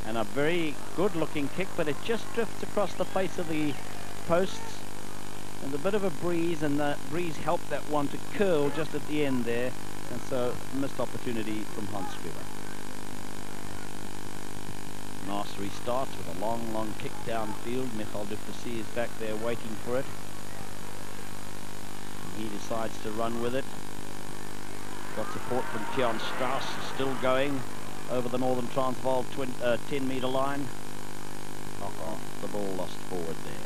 And a very good-looking kick, but it just drifts across the face of the posts. And a bit of a breeze, and the breeze helped that one to curl just at the end there. And so, missed opportunity from Hans Scribber. Nas restarts with a long kick downfield. Ntvl Duplessis is back there waiting for it. And he decides to run with it. Got support from Tian Strauss, still going over the Northern Transvaal 10-metre line. Knock off the ball lost forward there.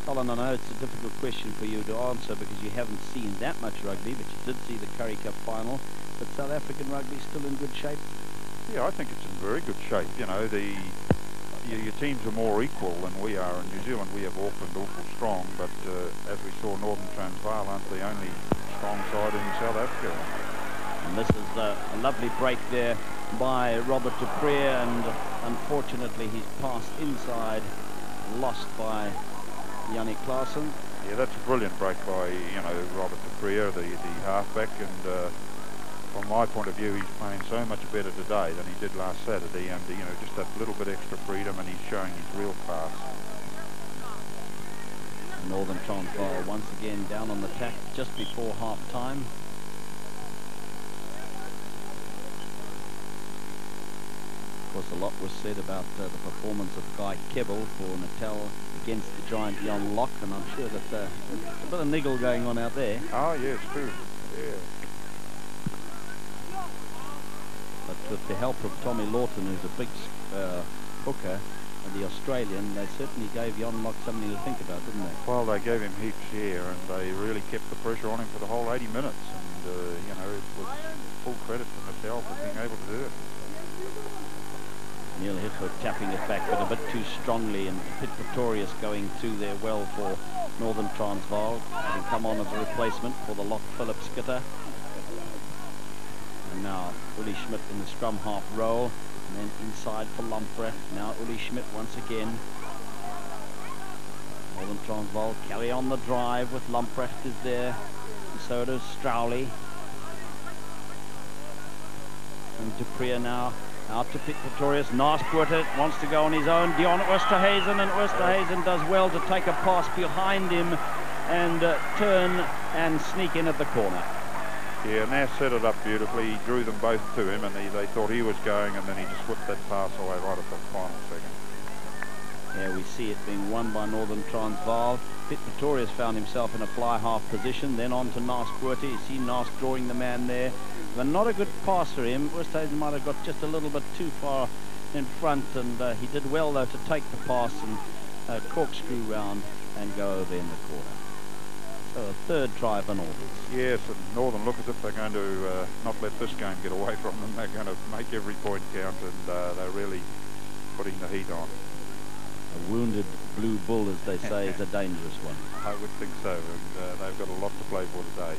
Colin, I know it's a difficult question for you to answer because you haven't seen that much rugby, but you did see the Currie Cup final. But South African rugby is still in good shape? Yeah, I think it's in very good shape. You know, your teams are more equal than we are in New Zealand. We have Auckland awful strong, but as we saw, Northern Transvaal aren't the only strong side in South Africa. And this is a lovely break there by Robert Dupree, and unfortunately he's passed inside, lost by Yannick Klaassen. Yeah, that's a brilliant break by, you know, Robert Dupree, the halfback, and from my point of view, he's playing so much better today than he did last Saturday, and you know, just that little bit extra freedom, and he's showing his real class. Northern Transvaal once again down on the tack just before half time. Of course, a lot was said about the performance of Guy Kebbel for Natal against the giant Jan Locke, and I'm sure that there's a bit of niggle going on out there. Oh, yeah, it's true. Yeah. But with the help of Tommy Lawton, who's a big hooker, and the Australian, they certainly gave Jan Locke something to think about, didn't they? Well, they gave him heaps here, and they really kept the pressure on him for the whole 80 minutes, and you know, it was full credit to Natal for being able to do it. Neil Hitchcock tapping it back, but a bit too strongly, and Pitt Pretorius going through there well for Northern Transvaal, having come on as a replacement for the Locke Phillips skitter. And now Uli Schmidt in the scrum half roll, and then inside for Lamprecht. Now Uli Schmidt once again. Northern Transvaal carry on the drive with Lamprecht is there, and so does Strowley. And Dupree now out to Pitt Pretorius. Nas Porter wants to go on his own. Dion Oosterhuizen, and Oosterhuizen does well to take a pass behind him and turn and sneak in at the corner. Yeah, Nass set it up beautifully. He drew them both to him, and they thought he was going, and then he just whipped that pass away right at the final second. Yeah, we see it being won by Northern Transvaal. Pitt Pretorius found himself in a fly half position, then on to Naas Poorte. You see Naas drawing the man there. But not a good pass for him. First he might have got just a little bit too far in front, and he did well, though, to take the pass and corkscrew round and go over in the corner. So a third try for Northern. Yes, and Northern look as if they're going to not let this game get away from them. They're going to make every point count, and they're really putting the heat on. A wounded blue bull, as they say, is a dangerous one. I would think so, and they've got a lot to play for today.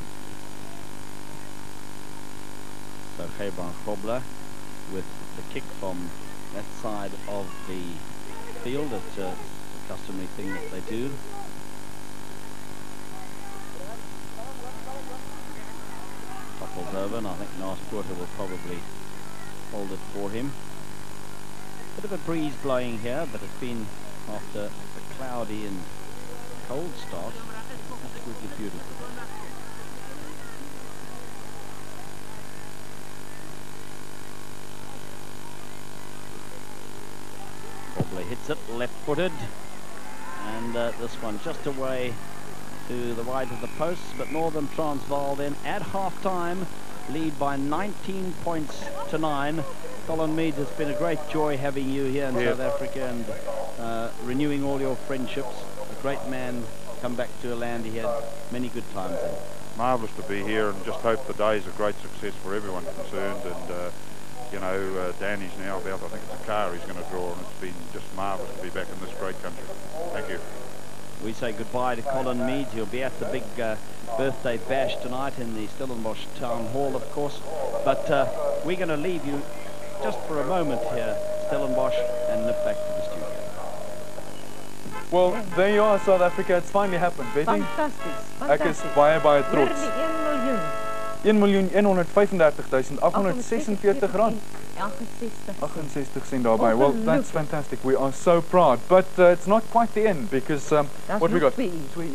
So Gebron Grobler with the kick from that side of the field. It's a customary thing that they do. Topples over, and I think Naas Poorte will probably hold it for him. Bit of a breeze blowing here, but it's been, after a cloudy and cold start, absolutely beautiful. Probably hits it left-footed, and this one just away to the right of the posts, but Northern Transvaal then at half-time lead by 19 points to 9. Colin Meads, it's been a great joy having you here in South Africa and renewing all your friendships. A great man, come back to a land he had many good times in. Marvellous to be here, and just hope the day's a great success for everyone concerned. And you know, Danny's now about, I think it's a car he's going to draw, and it's been just marvellous to be back in this great country. Thank you. We say goodbye to Colin Meads. He'll be at the big birthday bash tonight in the Stellenbosch Town Hall, of course. But we're going to leave you just for a moment here, Stellenbosch, and nip back to the studio. Well, there you are, South Africa. It's finally happened, Betty. Fantasties. Ek is baie trots. 1,135,846 rand. 68 cent daarbij. Well, that's fantastic. We are so proud. But it's not quite the end, because what we got? 2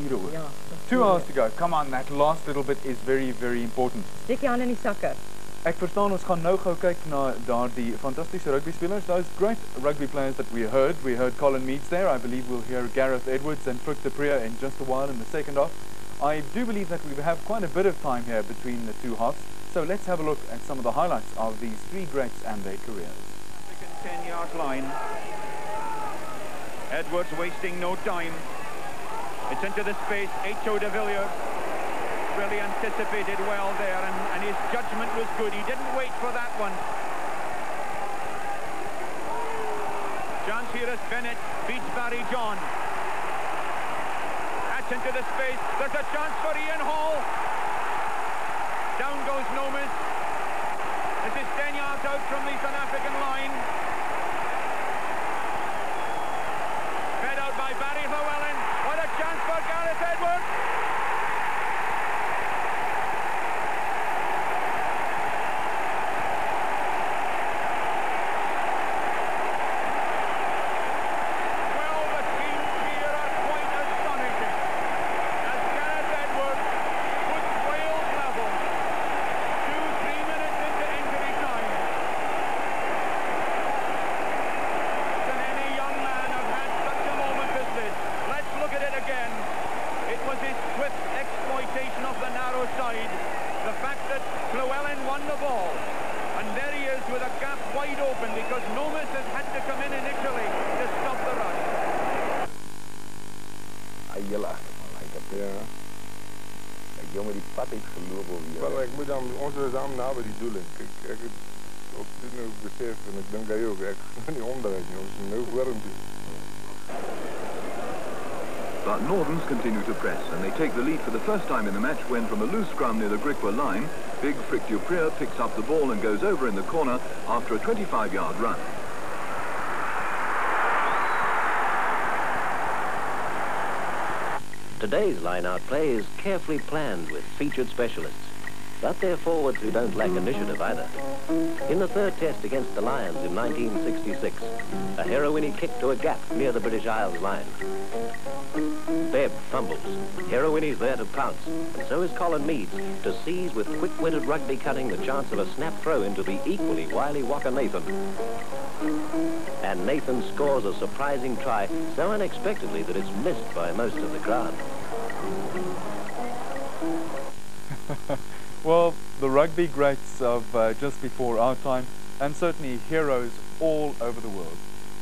ure. Ja, 2 hours to go. Come on, that last little bit is very, very important. Steek jy aan in die sakke. Ek verstaan ons gaan nou gou kyk na daardie fantastiese rugby spelers. Those great rugby players that we heard. We heard Colin Meads there. I believe we'll hear Gareth Edwards and Frick de Preer in just a while in the second half. I do believe that we have quite a bit of time here between the two halves. So let's have a look at some of the highlights of these three greats and their careers. 10-yard line. Edwards wasting no time. It's into the space. H.O. de Villiers really anticipated well there, and his judgment was good. He didn't wait for that one. John Cyrus Bennett beats Barry John. That's into the space. There's a chance for Ian Hall. Down goes Nomis. This is 10 yards out from the South African line. Fed out by Barry Llewellyn. What a chance for Gareth Edwards. But Northerns continue to press, and they take the lead for the first time in the match when, from a loose scrum near the Griqua line, big Frick du Preer picks up the ball and goes over in the corner after a 25-yard run. Today's line-out play is carefully planned with featured specialists. but they're forwards who don't lack initiative either. In the third test against the Lions in 1966, a Heroini kick to a gap near the British Isles line. Bebb fumbles. Heroini's there to pounce, and so is Colin Meads to seize with quick-witted rugby cutting the chance of a snap throw into the equally wily Walker Nathan. And Nathan scores a surprising try so unexpectedly that it's missed by most of the crowd. Well, the rugby greats of just before our time, and certainly heroes all over the world.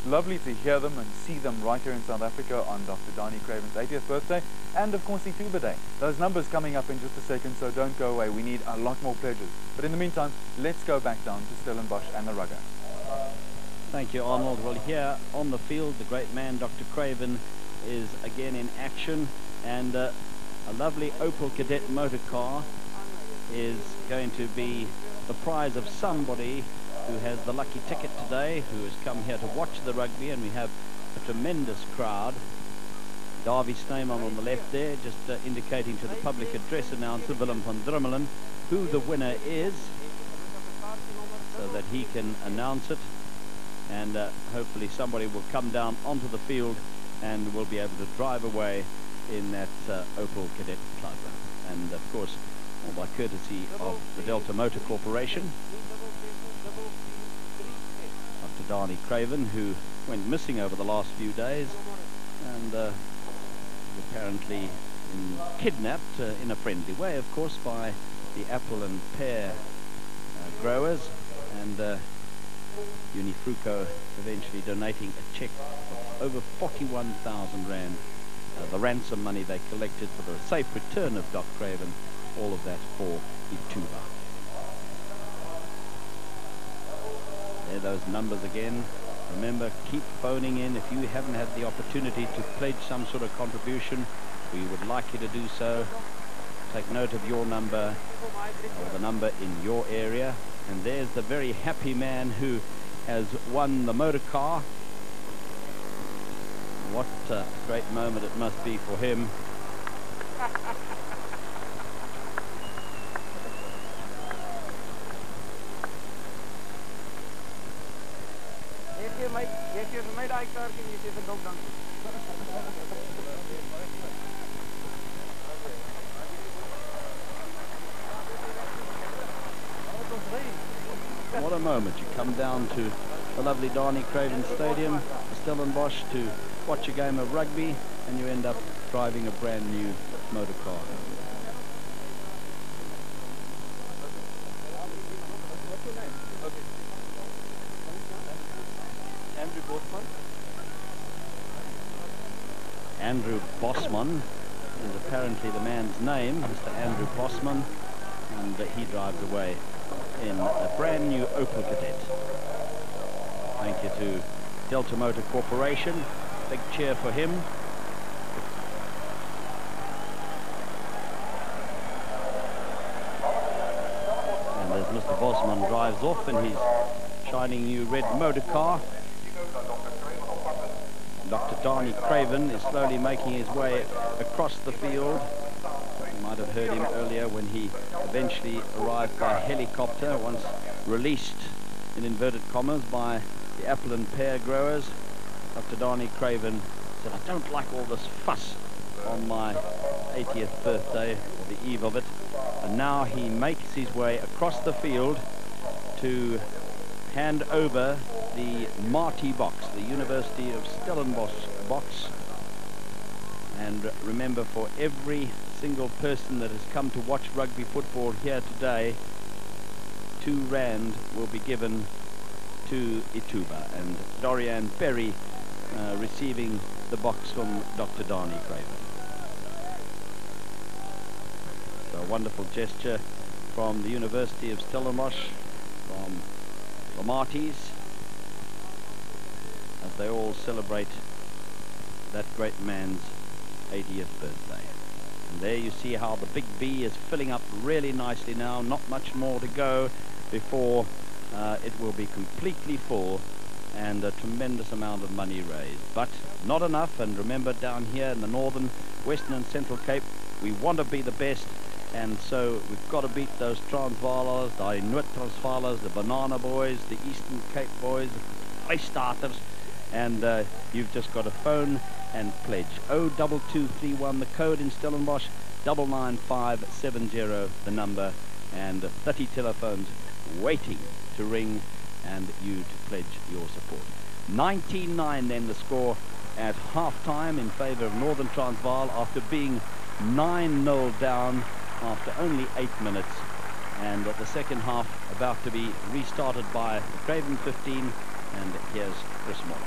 Lovely to hear them and see them right here in South Africa on Dr. Donnie Craven's 80th birthday, and of course Ituba Day. Those numbers coming up in just a second, so don't go away. We need a lot more pledges. But in the meantime, let's go back down to Stellenbosch and the rugger. Thank you, Arnold. Well, here on the field, the great man, Dr. Craven, is again in action, and a lovely Opel Cadet motor car is going to be the prize of somebody who has the lucky ticket today, who has come here to watch the rugby, and we have a tremendous crowd. Davy Snyman on the left there, just indicating to the public address announcer, Willem van Drummelen, who the winner is, so that he can announce it, and hopefully somebody will come down onto the field and will be able to drive away in that Opel Cadet Club. And of course, all by courtesy of the Delta Motor Corporation. Dr. Donnie Craven, who went missing over the last few days and was apparently kidnapped in a friendly way, of course, by the apple and pear growers, and Unifruco eventually donating a cheque of over 41,000 Rand, the ransom money they collected for the safe return of Doc Craven, all of that for Ituba. There, those numbers again. Remember, keep phoning in if you haven't had the opportunity to pledge some sort of contribution. We would like you to do so. Take note of your number, or the number in your area. And there's the very happy man who has won the motor car. What a great moment it must be for him. What a moment. You come down to the lovely Donnie Craven Stadium, Stellenbosch, to watch a game of rugby, and you end up driving a brand new motor car. Andrew Bosman is apparently the man's name, Mr. Andrew Bosman, and he drives away in a brand new Opel Cadet. Thank you to Delta Motor Corporation. Big cheer for him. And as Mr. Bosman drives off in his shining new red motor car, Dr. Donnie Craven is slowly making his way across the field. You might have heard him earlier when he eventually arrived by helicopter, once released in inverted commas by the apple and pear growers. Dr. Donnie Craven said, "I don't like all this fuss on my 80th birthday, or the eve of it." And now he makes his way across the field to hand over the Marty box, the University of Stellenbosch box. And remember, for every single person that has come to watch rugby football here today, 2 Rand will be given to Ituba, and Dorian Perry receiving the box from Dr. Donnie Craven. So a wonderful gesture from the University of Stellenbosch, from the Martys, as they all celebrate that great man's 80th birthday. And there you see how the Big B is filling up really nicely now. Not much more to go before it will be completely full, and a tremendous amount of money raised. But not enough, and remember, down here in the northern, western and central Cape, we want to be the best, And so we've got to beat those Transvaalers, the Noord Transvaalers, the Banana Boys, the Eastern Cape Boys, the Starters, and you've just got to phone and pledge. 02231, the code in Stellenbosch, 99570, the number, and 30 telephones waiting to ring and you to pledge your support. 19-9 then the score at half-time in favor of Northern Transvaal after being 9-0 down after only 8 minutes, and the second half about to be restarted by Craven 15, and here's Chris Moore.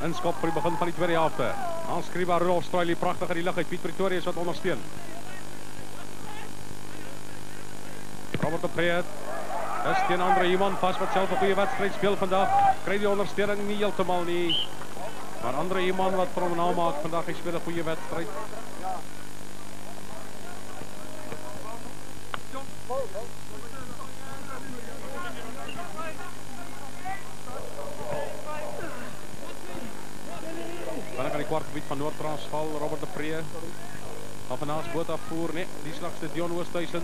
Inskop vir die begin van die tweede helfte. Aanskryf Rudolf Straulie pragtig in die lug uit. Piet Pretorius wat ondersteun. Robert de Preet. Dis teen Andre Iman vas wat self 'n goeie wedstryd speel vandag. Kry die ondersteuning nie heeltemal nie. Maar Andre Iman wat vir hom naam maak vandag, hy speel 'n goeie wedstryd. Dan kan die kwartgebied van Noord-Transvaal, Robert de Preet. Gaan vandaag boot afvoer, nee, die slagste Dion Oosthuizen.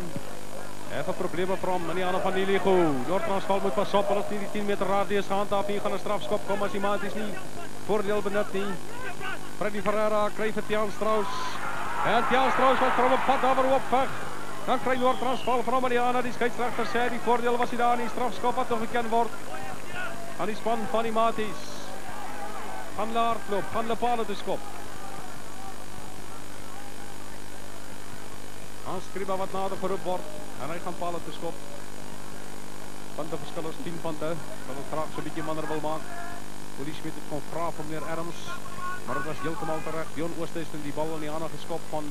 Even probleme vir hom in die hande van die Ligo. Noord-Transvaal moet pas op, hulle is nie die 10 meter radius gehandhaaf nie, gaan 'n strafskop kom as die maat is nie voordeel benut nie. Freddy Ferreira kry vir Tiaan Strauss. En Tiaan Strauss wat vir hom 'n pad daar opveg. Dan kry Noord-Transvaal van hom in die hande, die skeieregter sê die voordeel was nie daar nie, strafskop wat nog geken word aan die span van die Maties. Gaan hardloop, gaan hulle paal te skop. Aanskryf wat nader geroep word en hy gaan paal te skop. Punte verskil is 10 punte. Dat ons graag so 'n bietjie minder wil maak. Polisie Smit het kon vra vir meneer Adams, maar dit was heeltemal reg. Dion Oosthuizen die bal in die hande geskop van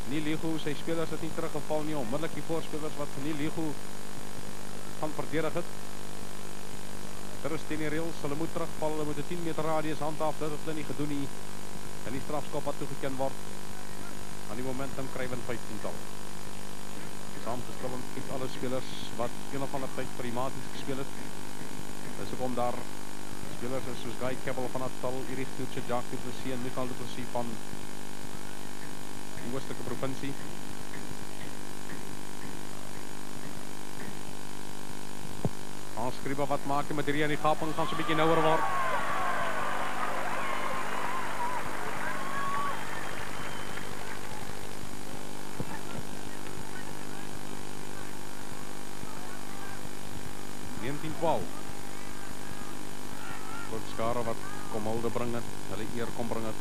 Niligo. Sy spelers het nie teruggeval nie, onmiddellik die voorspelers wat vir Niligo gaan verdedig het. Daar is teen die reëls, hulle moet terugval, hulle moet 'n 10 meter radius handhaaf, dit het hulle nie gedoen nie. En die strafskop wat toegeken word aan die momentum Craven 15-tal. Saamgestel uit alle spelers wat een of ander tyd vir die Maties gespeel het. Dis ook om daar spelers is soos Guy Kebbel van Natal, Erich Toetse, Jacques du Plessis en Michael du Plessis van die oostelike provinsie. Aanskryf wat maak jy met hierdie in die gaping, gaan so 'n bietjie nouer word. Groot skare wat kom hulde bring het, hulle eer kom bring het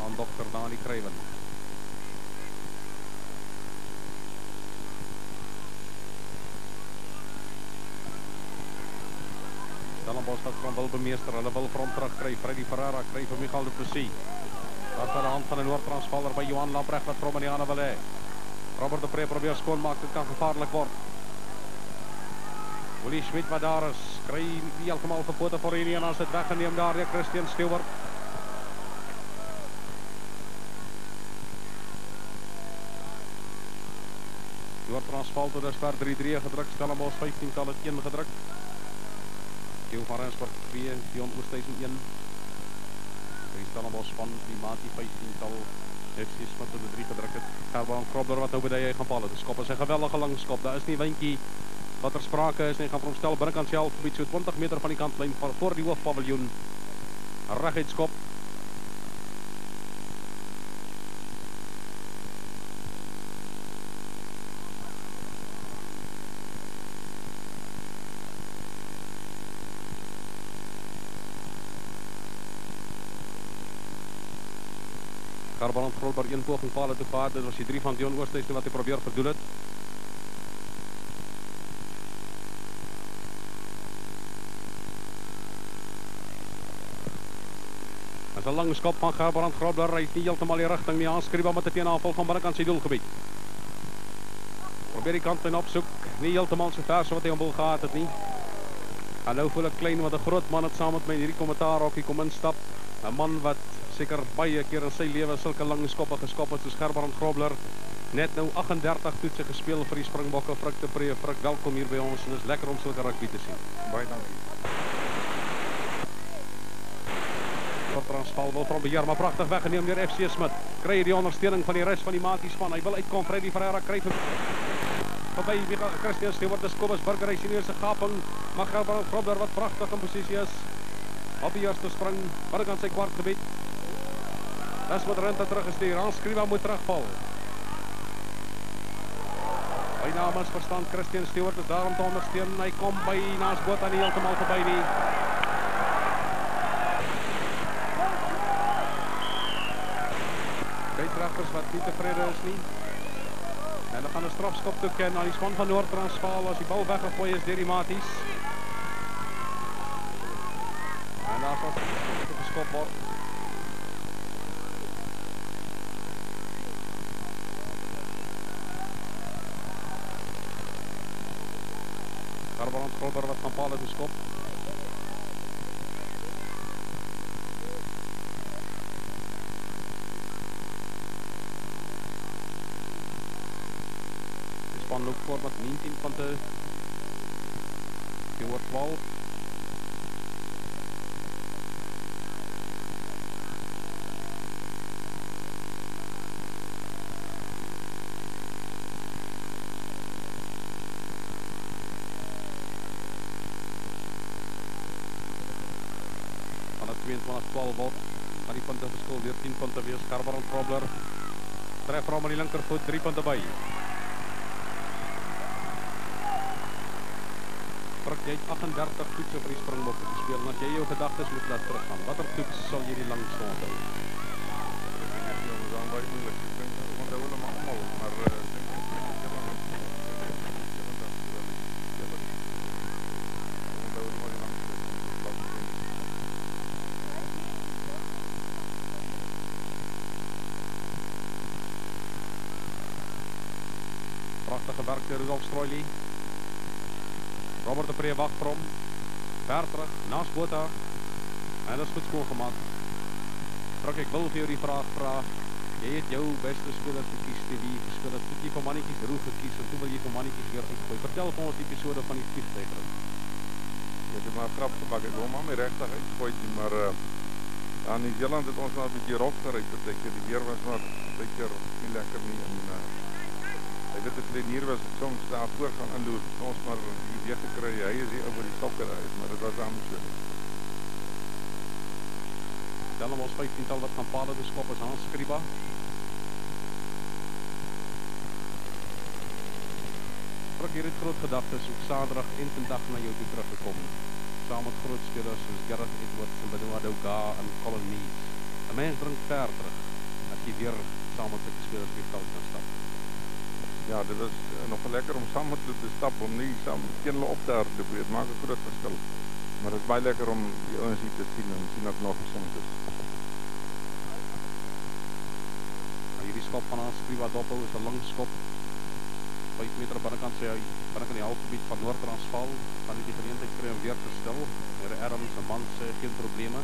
aan Dr. Dani Craven. Stellenbosch wat van wil bemeester, hulle wil vir hom terugkry. Freddy Ferreira kry vir Michael du Plessis. Daar van die hand van 'n Noord-Transvaaler by Johan Lamprecht wat vir hom in die hande wil hê. Robert de Preet probeer skoonmaak, dit kan gevaarlik word. Willie Smit wat daar is, kry nie heeltemal verpote vir hierdie en as dit weggeneem daar deur Christian Stewart. Noord-Transvaal tot dusver 3-3 gedruk, Stellenbosch 15-tal het 1 gedruk. Theo van Rensburg 2, Dion Oosthuizen 1. Die Stellenbosch van die Matie 15-tal FC Smit tot 3 gedruk het. Gerban Krobler wat nou by die gaan paal het. Die skop is 'n geweldige lang skop, daar is nie windjie wat er sprake is, en gaan vir hom stel binnekant self gebied, so 20 meter van die kantlyn voor die hoofpaviljoen. Reguit skop. Karban Grolber 1 poging pale toe gehad, dit was die 3 van Dion Oosthuizen wat hy probeer verdoel het. Dis 'n lang skop van Gerbrand Grobler, hy het nie heeltemal die rigting nie, aanskryf met 'n teenaanval van binnekant sy doelgebied. Probeer die kantlyn opsoek, nie heeltemal so ver so wat hy hom wil gehad het nie. En nou voel ek klein wat 'n groot man het saam met my in hierdie kommentaarhokkie kom instap. 'n Man wat seker baie keer in sy lewe sulke lang skoppe geskop het soos Gerbrand Grobler. Net nou 38 toetse gespeel vir die Springbokke. Frik de Preet, Frik, welkom hier by ons en dit is lekker om sulke rugby te sien. Baie dankie. Noord-Transvaal wil van beheer, maar pragtig weggeneem deur FC Smit. Kry die ondersteuning van die res van die maties van. Hy wil uitkom. Freddy Ferreira kry verby Christian Stewart, dis Kobus Burger, hy sien hier se gaping. Maar Gerbrand Grobler wat pragtig in posisie is. Op die eerste spring, binnekant sy kwartgebied. Dis wat Renta teruggestuur. Hans Skriwa moet terugval. By namens verstand Christian Stewart is daar om te ondersteun. Hy kom by naas Botha nie heeltemal verby nie. Kruisrechters wat nie tevrede is nie. En hulle gaan 'n strafskop toeken aan die span van Noord-Transvaal as die bal weggegooi is deur die maties. En daar sal geskop word. Gerbrand Grobler wat van paal geskop. Span loop voor met 19 punte. Teenoor 12. Van het 22-12 word. Van die punte verskil weer 10 punte wees. Gerbrand Grobler tref hom met die linkervoet 3 punte by. Jy het 38 toetse vir die Springbokke gespeel en as jy jou gedagtes moet laat teruggaan, watter toets sal jy die langste onthou? Pragtige werk deur Rudolf Stroili. Robert de Pre wacht vir hom. Ver terug, naast Botha. En dat is goed skoongemaak. Frank, ek wil vir jou die vraag vra. Jy het jou beste spelers gekies, die gespeel het. Toe jy vir mannetjies Roe gekies en toe wil jy vir mannetjies weer uitgooi. Vertel vir ons die episode van die vliegtuig. Jy het maar grap gebak. Ek wil maar my regtig uitgooi, maar aan New Zealand het ons nou 'n bietjie rop gery partykeer. Die weer was maar partykeer nie lekker nie en hy weet dat die hier was soms daar voor gaan inloer. Ons maar die idee gekry, hy is hier oor die stokker uit, maar dit was aan so. Dan ons 15-tal wat gaan paal beskop is Hans Skriba. Frank, hier het groot gedagtes op Saterdag en vandag na jou toe teruggekom. Saam met groot spelers soos Gareth Edwards en Benoit Douga en Colin Meads. 'n Mens drink ver terug as jy weer saam met die spelers op die veld kan stap. Ja, dit was nog lekker om saam met hulle te stap, om nie saam teen hulle op te hardloop. Dit maak 'n groot verskil. Maar dit is baie lekker om die ouens hier te sien en sien dat nog gesond is. Hierdie skop van Hans Skriwa dophou is 'n lang skop. 5 meter binnekant sy binnekant die halfgebied van Noord-Transvaal. Van die geleentheid kry om weer te stil. Here Adams se man sê geen probleme.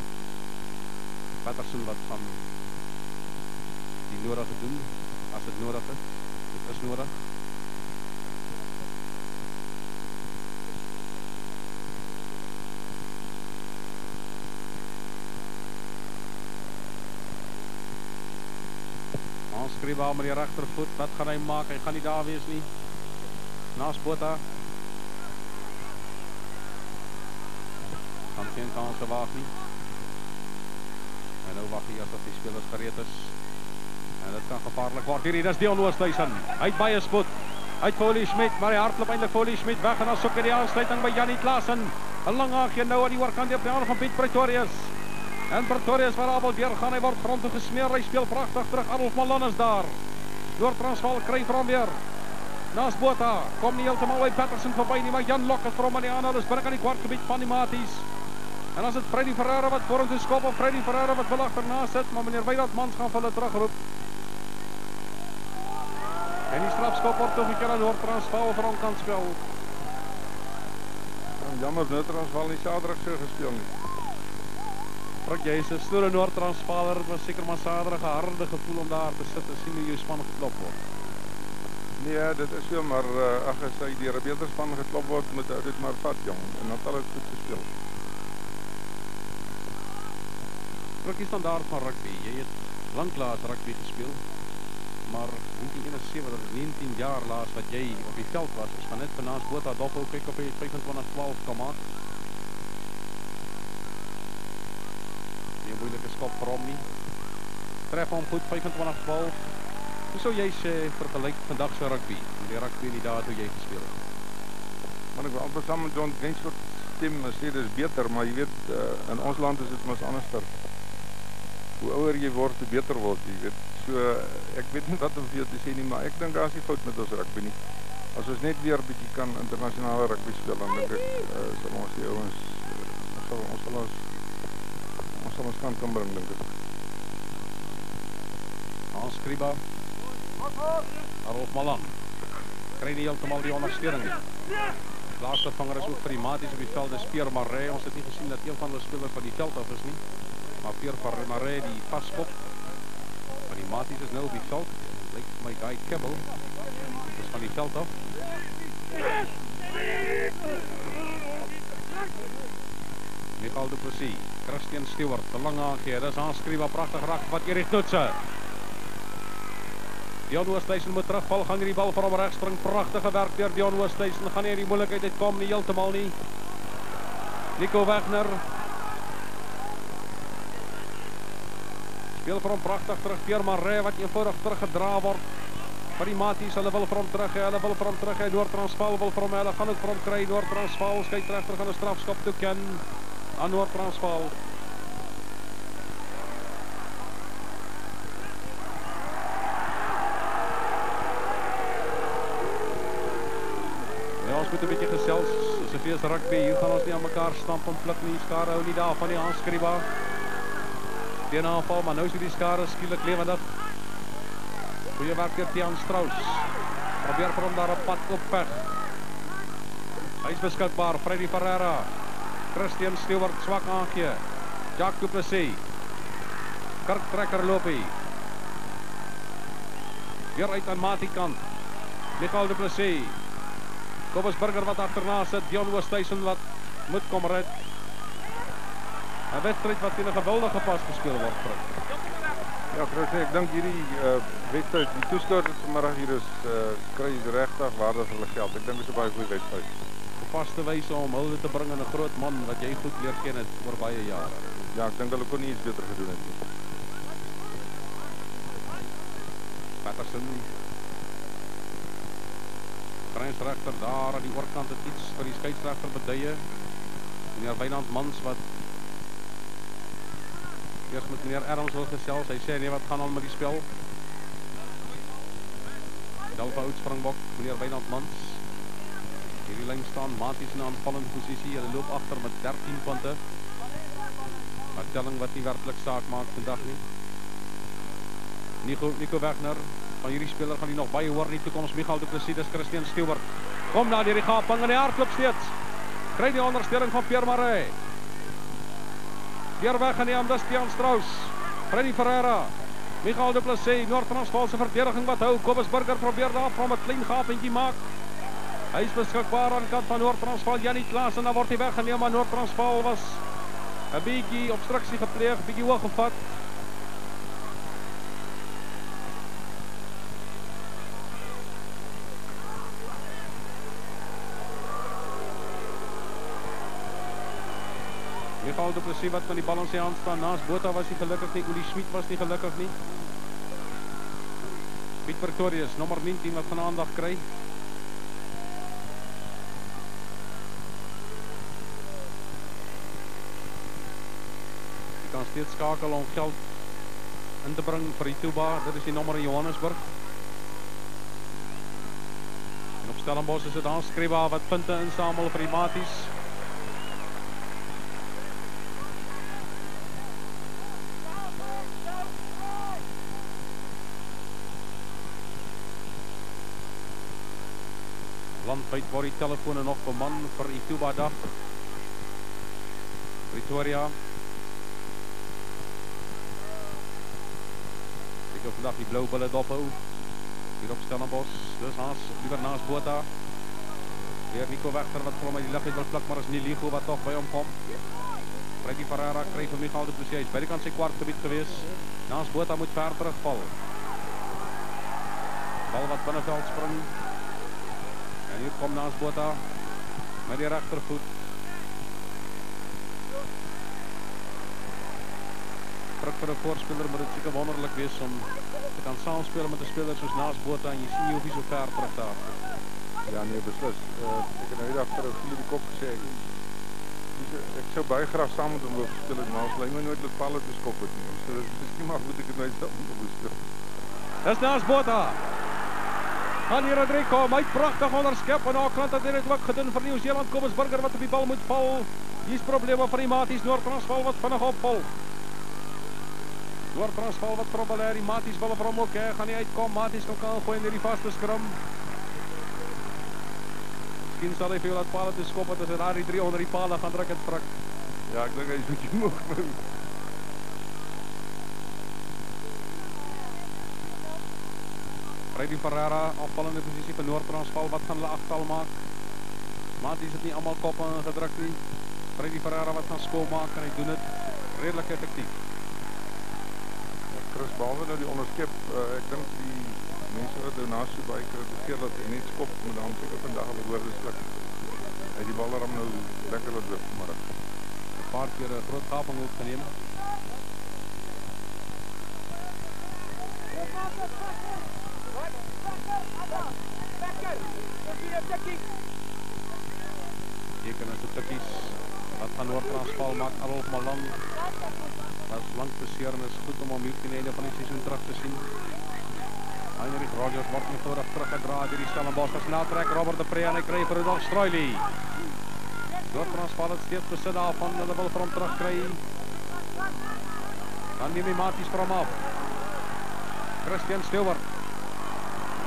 Patterson wat van die nodige doen as dit nodig is. Dit is nodig. Hans Skriwa met die regtervoet, wat gaan hy maak? Hy gaan nie daar wees nie. Naas Botha. Kan geen kanse waag nie. En nou wag hy asof die spelers gereed is. En dit kan gevaarlik word hierdie, dis Dion Oosthuizen. Hy het baie spoed. Hy het Foley Schmidt, maar hy hardloop eintlik Foley Schmidt weg en dan soek hy die aansluiting by Jannie Klaasen. 'n Lang aangee nou aan die oorkant deur die van Piet Pretorius. En Pretorius waarabel weer gaan, hy word grond toe gesmeer. Hy speel pragtig terug. Adolf Malon is daar. Noord-Transvaal kry vir hom weer. Naas Botha, kom nie heeltemal by Patterson verby nie, maar Jan Lok het vir hom aan die aanhou. Dis binne aan die kwartgebied van die maties. En as dit Freddy Ferreira wat vorentoe skop of Freddy Ferreira wat wil agterna sit, maar meneer Wydad Mans gaan vir hulle terugroep. En die strafskop word toegeken aan Noord-Transvaal vir hom kan speel. Jammer, Noord-Transvaal nie Saterdag so gespeel nie. Frank, jy is 'n stoere Noord-Transvaaler, het was seker maar Saterdag 'n harde gevoel om daar te sit en sien hoe jou span geklop word. Nee, dit is so, maar ag as hy deur 'n beter span geklop word, moet hy dit maar vat, jong. En dan het hulle goed gespeel. Rukkie standaard van rugby. Jy het lanklaas rugby gespeel, maar 1971, dat is 19 jaar laas wat jy op die veld was. Ons gaan net vanaas Botha Doppel kyk op jy 25-12 kan maak. Nie 'n moeilike skop vir hom nie. Tref hom goed, 25-12. Hoe sou jy sê vergelyk vandag se rugby en die rugby in die dae toe jy gespeel het? Maar ek wil amper saam met John Gensford stem, sê dit is beter, maar jy weet, in ons land is dit mos anderster. Hoe ouer jy word, hoe beter word jy, weet. So, ek weet nie wat om vir jou te sê nie, maar ek dink daar is nie fout met ons rugby nie. As ons net weer 'n bietjie kan internasionale rugby speel, dan dink ek, sal ons die ouens, ons sal ons kan bring, dink ek. Hans Kriba, Rolf Malan, kry nie heeltemal die ondersteuning nie. Laaste vanger is ook vir die maties op die veld, is Pierre Marais. Ons het nie gesien dat een van hulle spelers van die veld af is nie, maar Pierre Marais die vaskop van die maties is nou op die veld. Lyk my Guy Kebbel is van die veld af. Michael du Plessis, Christian Stewart, te lang aangee, dis Hans Kriba, pragtig raak, wat Erik Toetse. Dion Oosthuizen moet terugval, gaan die bal vir hom reg spring, pragtige werk deur Dion Oosthuizen, gaan nie in die moeilikheid uitkom nie, heeltemal nie. Nico Wagner speel vir hom pragtig terug, Pierre Marais wat eenvoudig teruggedra word. Vir die maties, hulle wil vir hom terug, Noord-Transvaal wil vir hom, hulle gaan ook vir hom kry, Noord-Transvaal, skeieregter gaan 'n strafskop toeken aan Noord-Transvaal. Ja, ons moet 'n bietjie gesels, dis 'n fees rugby, hier gaan ons nie aan mekaar stamp en pluk nie, skare hou nie daarvan nie, Hans Kriba. Teen aanval, maar nou is die skare skielik lewendig. Goeie werk deur Tiaan Strauss. Probeer vir hom daar 'n pad op veg. Hy is beskikbaar, Freddy Ferreira. Christian Stewart swak aangee. Jacques du Plessis. Kirk Trekker loop hy. Weer uit aan Mati kant. Michael du Plessis. Kobus Burger wat agterna sit. Dion Oosthuizen wat moet kom red. 'n wedstryd wat teen 'n geweldige pas gespeel word. Ja, Chris, ek dink hierdie wedstryd, die toeskouers vanmiddag hier is kry regtig waarde vir hulle geld. Ek dink dit is 'n baie goeie wedstryd. Vaste wyse om hulde te bring aan 'n groot man wat jy goed leer ken het oor baie jare. Ja, ek dink hulle kon nie iets beter gedoen het nie. Patterson. Grensregter daar aan die oorkant het iets vir die skeieregter beduie. Meneer Wynand Mans wat eers met meneer Adams wil gesels. Hy sê nee, wat gaan aan met die spel? Delfa oud Springbok, meneer Wynand Mans. Hierdie lyn staan maties in 'n aanvallende posisie. Hulle loop agter met 13 punte. Maar telling wat nie werklik saak maak vandag nie. Nico Wagner, van hierdie speler gaan hy nog baie hoor in die toekoms. Michael du Plessis, dis Christian Stewart. Kom na die gaping en die hardloop steeds. Kry die ondersteuning van Pierre Marais. Weer weggeneem, dis Tiaan Strauss. Freddy Ferreira. Michael du Plessis, Noord-Transvaal se verdediging wat hou. Kobus Burger probeer daar van 'n klein gapentjie maak. Hy is beskikbaar aan kant van Noord-Transvaal. Janie Klaas en dan word hy weggeneem, maar Noord-Transvaal was 'n bietjie obstruksie gepleeg, bietjie hoog gevat. Michael du Plessis wat met die bal in sy hand staan. Naas Botha was nie gelukkig nie. Uli Schmid was nie gelukkig nie. Piet Pretorius, nommer 19 wat van aandag kry. Kan steeds skakel om geld in te bring vir die Tuba. Dit is die nommer in Johannesburg. En op Stellenbosch is dit Hans Kriba wat punte insamel vir die maties. Landwyd word die telefone nog beman vir die Tuba dag. Pretoria. Ek het vandag die blou bulle dophou. Hier op Stellenbosch. Dis Hans, liever naas Botha. Weer Nico Wagner wat vir hom uit die lug uit wil pluk, maar is nie Ligo wat toch by hom kom. Freddy Ferreira kry vir Michael de Plessis. Hy is by die kant sy kwartgebied gewees. Naas Botha moet ver terugval. Bal wat binneveld spring. En hier kom Naas Botha met die regtervoet. Druk vir 'n voorspeler, maar dit seker wonderlik wees om te kan saamspeel met 'n speler soos Naas Botha en jy sien jy hoef nie so ver terug te hardloop. Ja, nee, beslis. Ek het nou net agter die kop gesê ek sou baie graag saam met hom wil speel, maar ons lei my nooit met palle te skop het nie. So dit is miskien maar moet ek dit nou self moet speel. Dis Naas Botha. Gaan hier Rodrigo, my pragtig onderskep aan haar kant het hy dit ook gedoen vir Nieu-Seeland. Kobus Burger wat op die bal moet val. Hier's probleme van die Maties Noord-Transvaal wat vinnig opval. Noord-Transvaal wat probeer, die Maties wil vir hom ook hê, gaan nie uitkom. Maties kan gooi in die vaste skrum. Miskien sal hy vir jou laat paal te skop as hy daar die 3 onder die paal gaan druk en strak. Ja, ek dink hy is bietjie moeg nou. Freddy Ferreira, afvallende posisie vir Noord-Transvaal, wat gaan hulle agtal maak? Maties het nie almal kop aangedruk nie. Freddy Ferreira wat gaan skool maak en hy doen dit redelik effektief. Chris, behalwe nou die onderskep, ek dink die mense wat nou naast so baie kritiseer dat hy net skop, maar dan seker vandag al woordelik. Hy het die bal daarom nou lekker laat loop vanmiddag. 'n Paar keer 'n groot gaping ook geneem. Teken is die tikkies. Wat gaan Noord-Transvaal maak, Adolf Malan. Dat is lang beseer en is goed om hom hier teen die einde van die seisoen terug te sien. Heinrich Rogers word eenvoudig teruggedra deur die Stellenbosch. Snel trek Robert de Pre en hy kry vir Rudolf Struily. Noord-Transvaal het steeds besit daarvan, hulle wil vir hom terugkry. Dan neem die Maties vir hom af. Christian Stewart.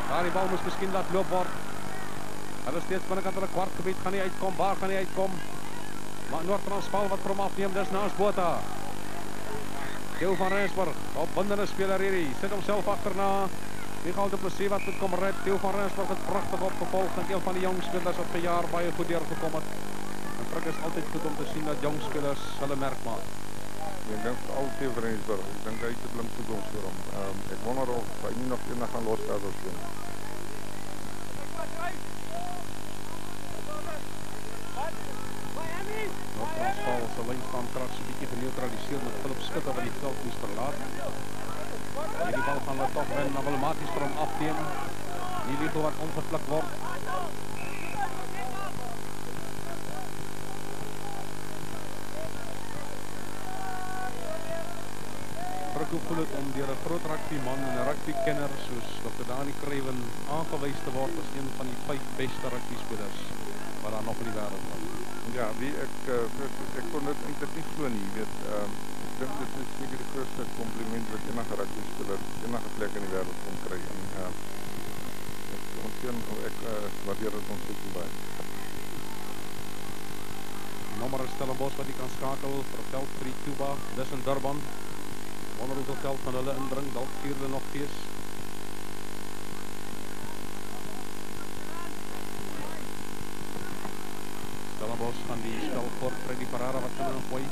Daar die bal moes miskien laat loop word. Hulle steeds binnekant hulle kwartgebied, gaan nie uitkom, waar gaan nie uitkom. Maar Noord-Transvaal wat vir hom afneem, dis Naas Botha. Theo van Rensburg, opwindende speler hierdie, sit homself agterna. Michael de Plessis wat moet kom red. Theo van Rensburg het pragtig opgevolg. Dink een van die jong spelers wat vir jaar baie goed deurgekom het. En Frik is altyd goed om te sien dat jong spelers hulle merk maak. Ek dink al Theo van Rensburg, ek dink hy het 'n blink toekoms vir hom. Ek wonder of hy nie nog eendag gaan losgaan of so. Noord-Transvaal se lynstaan krag so 'n bietjie geneutraliseer met Philip Skutte wat die veld moes verlaat. Hierdie bal gaan hulle tog wen, maar wil Maties vir hom afneem. Nie weet wat omgepluk word. Frikkie voel het om deur 'n groot rugbyman en 'n rugbykenner soos Dr. Dani Craven aangewys te word as een van die 5 beste rugbyspelers wat daar nog in die wêreld was. Ja, ek kon dit eintlik nie glo nie, jy weet. Ek dink dit is seker die grootste kompliment wat enige rugbyspeler enige plek in die wêreld kon kry. En ek waardeer dit ontsettend baie. Nommer is Stellenbosch wat jy kan skakel vir veld 3 Tuba, dis in Durban. Wonder hoeveel geld van hulle inbring, dalk vier hulle nog fees. Stellenbosch gaan die spel voort, Freddy Ferreira wat kan ingooi.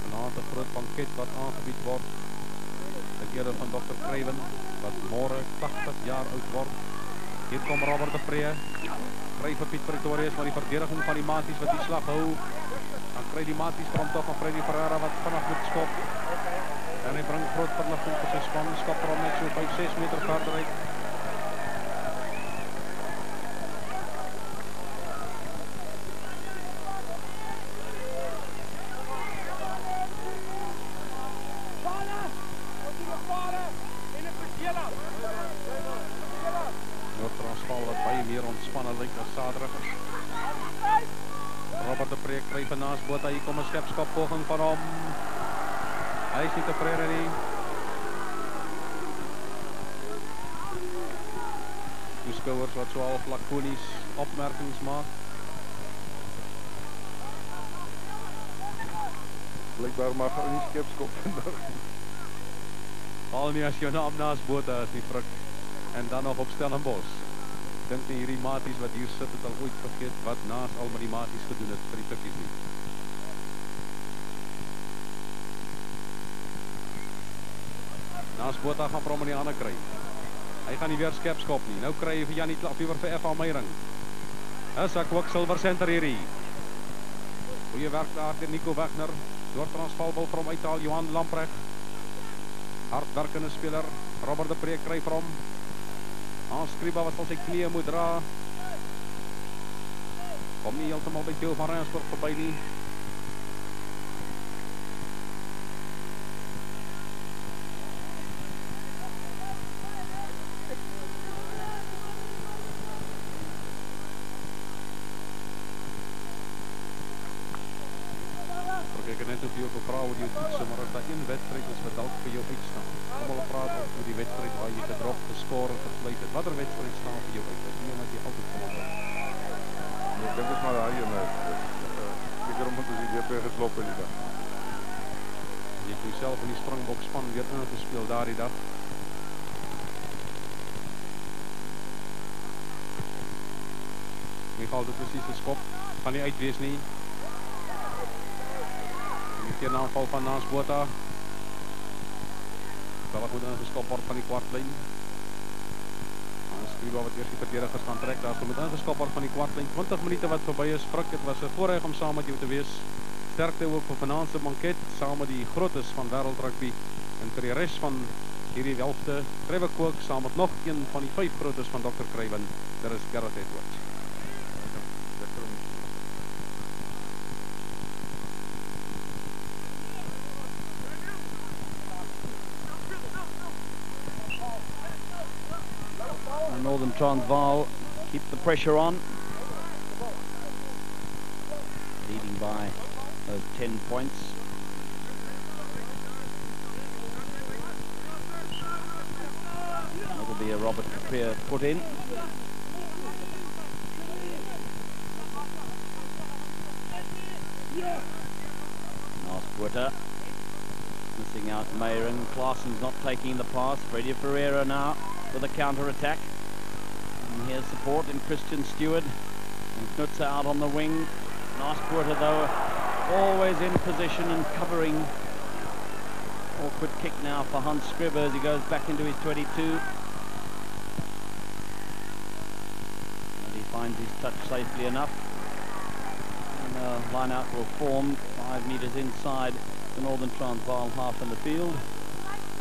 Vanavond 'n groot banket wat aangebied word. Die ere van Dr. Craven, wat môre 80 jaar oud word. Hier kom Robert de Pre. Kry vir Piet Pretorius, maar die verdediging van die Maties wat die slag hou. Dan kry die Maties van tog van Freddy Ferreira wat vinnig moet skop. En hy bring groot verligting vir sy span, skop vir hom net so 5-6 meter verder uit. Noord-Transvaal wat baie meer ontspanne lyk as Saterdag. Robert de Pre kry van Naas Botha, hier kom 'n skepskap poging van hom. Hy is nie tevrede nie. Toeskouers wat so half lakonies opmerkings maak. Blijkbaar mag hy nie skepskop vandag. Al nie as jou naam Naas Botha is nie, Frik. En dan nog op Stellenbosch. dink nie hierdie maties wat hier sit het al ooit vergeet wat naas al met die maties gedoen het vir die tikkies nie. Naas Botha gaan vir hom in die hande kry. Hy gaan nie weer skerp skop nie. Nou kry hy vir Janie Klapiewer vir F. Almeiring. Is 'n kwiksilver center hierdie. Goeie werk daar deur Nico Wagner. Noord-Transvaal wil vir hom uithaal Johan Lamprecht. Hardwerkende speler. Robert de Pre kry vir hom. Hans Skriba wat sal sy knieë moet dra. Kom nie heeltemal by Theo van Rensburg verby nie. Ek het net op jou gevra oor jou toetsen, maar as daar een wedstrijd is wat dalk vir jou uitstaan. Almal praat oor die wedstrijd waar jy gedrop, geskor, gesluit het. Wat er wedstrijd staan vir jou uit? Is nie wat jy altyd kom op. Ek dink is maar daar een seker omdat ons die DP geslop het die dag. Jy het jouself in die Springbok span weer ingespeel daar die dag. Michael, dit precies een skop. Gaan nie uitwees nie. Die aanval van Naas Botha. Wel goed ingeskop word van die kwartlyn. Hans Skriba wat eers die verdedigers gaan trek. Daar moet ingeskop word van die kwartlyn. 20 minute wat verby is. Frik, dit was 'n voorreg om saam met jou te wees. Sterkte ook vir vanaand se banket saam met die grootes van wêreldrugby en vir die res van hierdie welfte. Craven Kook saam met nog een van die 5 grootes van Dr. Craven. Dit is Gareth Edwards. Northern Transvaal keep the pressure on, leading by those 10 points. That'll be a Robert Capria put in. Nice Botha. Missing out Mayron. Claessen's not taking the pass. Freddie Ferreira now with a counter-attack. And here's support in Christian Stewart. And Knutzer out on the wing. Nice Botha though. Always in position and covering. Awkward kick now for Hans Skriba as he goes back into his 22. And he finds his touch safely enough. And a line-out will form 5 metres inside the Northern Transvaal half in the field.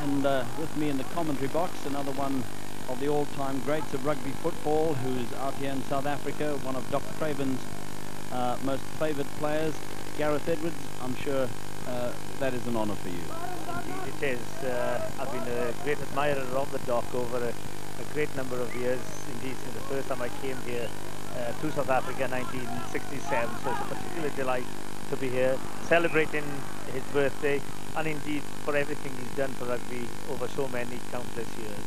And with me in the commentary box, another one of the all-time greats of rugby football who's out here in South Africa, one of Dr. Craven's most favoured players, Gareth Edwards. I'm sure that is an honour for you. Indeed it is. I've been a great admirer of the Doc over a great number of years. Indeed, since the first time I came here to South Africa in 1967, so it's a particular delight to be here celebrating his birthday and indeed for everything he's done for rugby over so many countless years.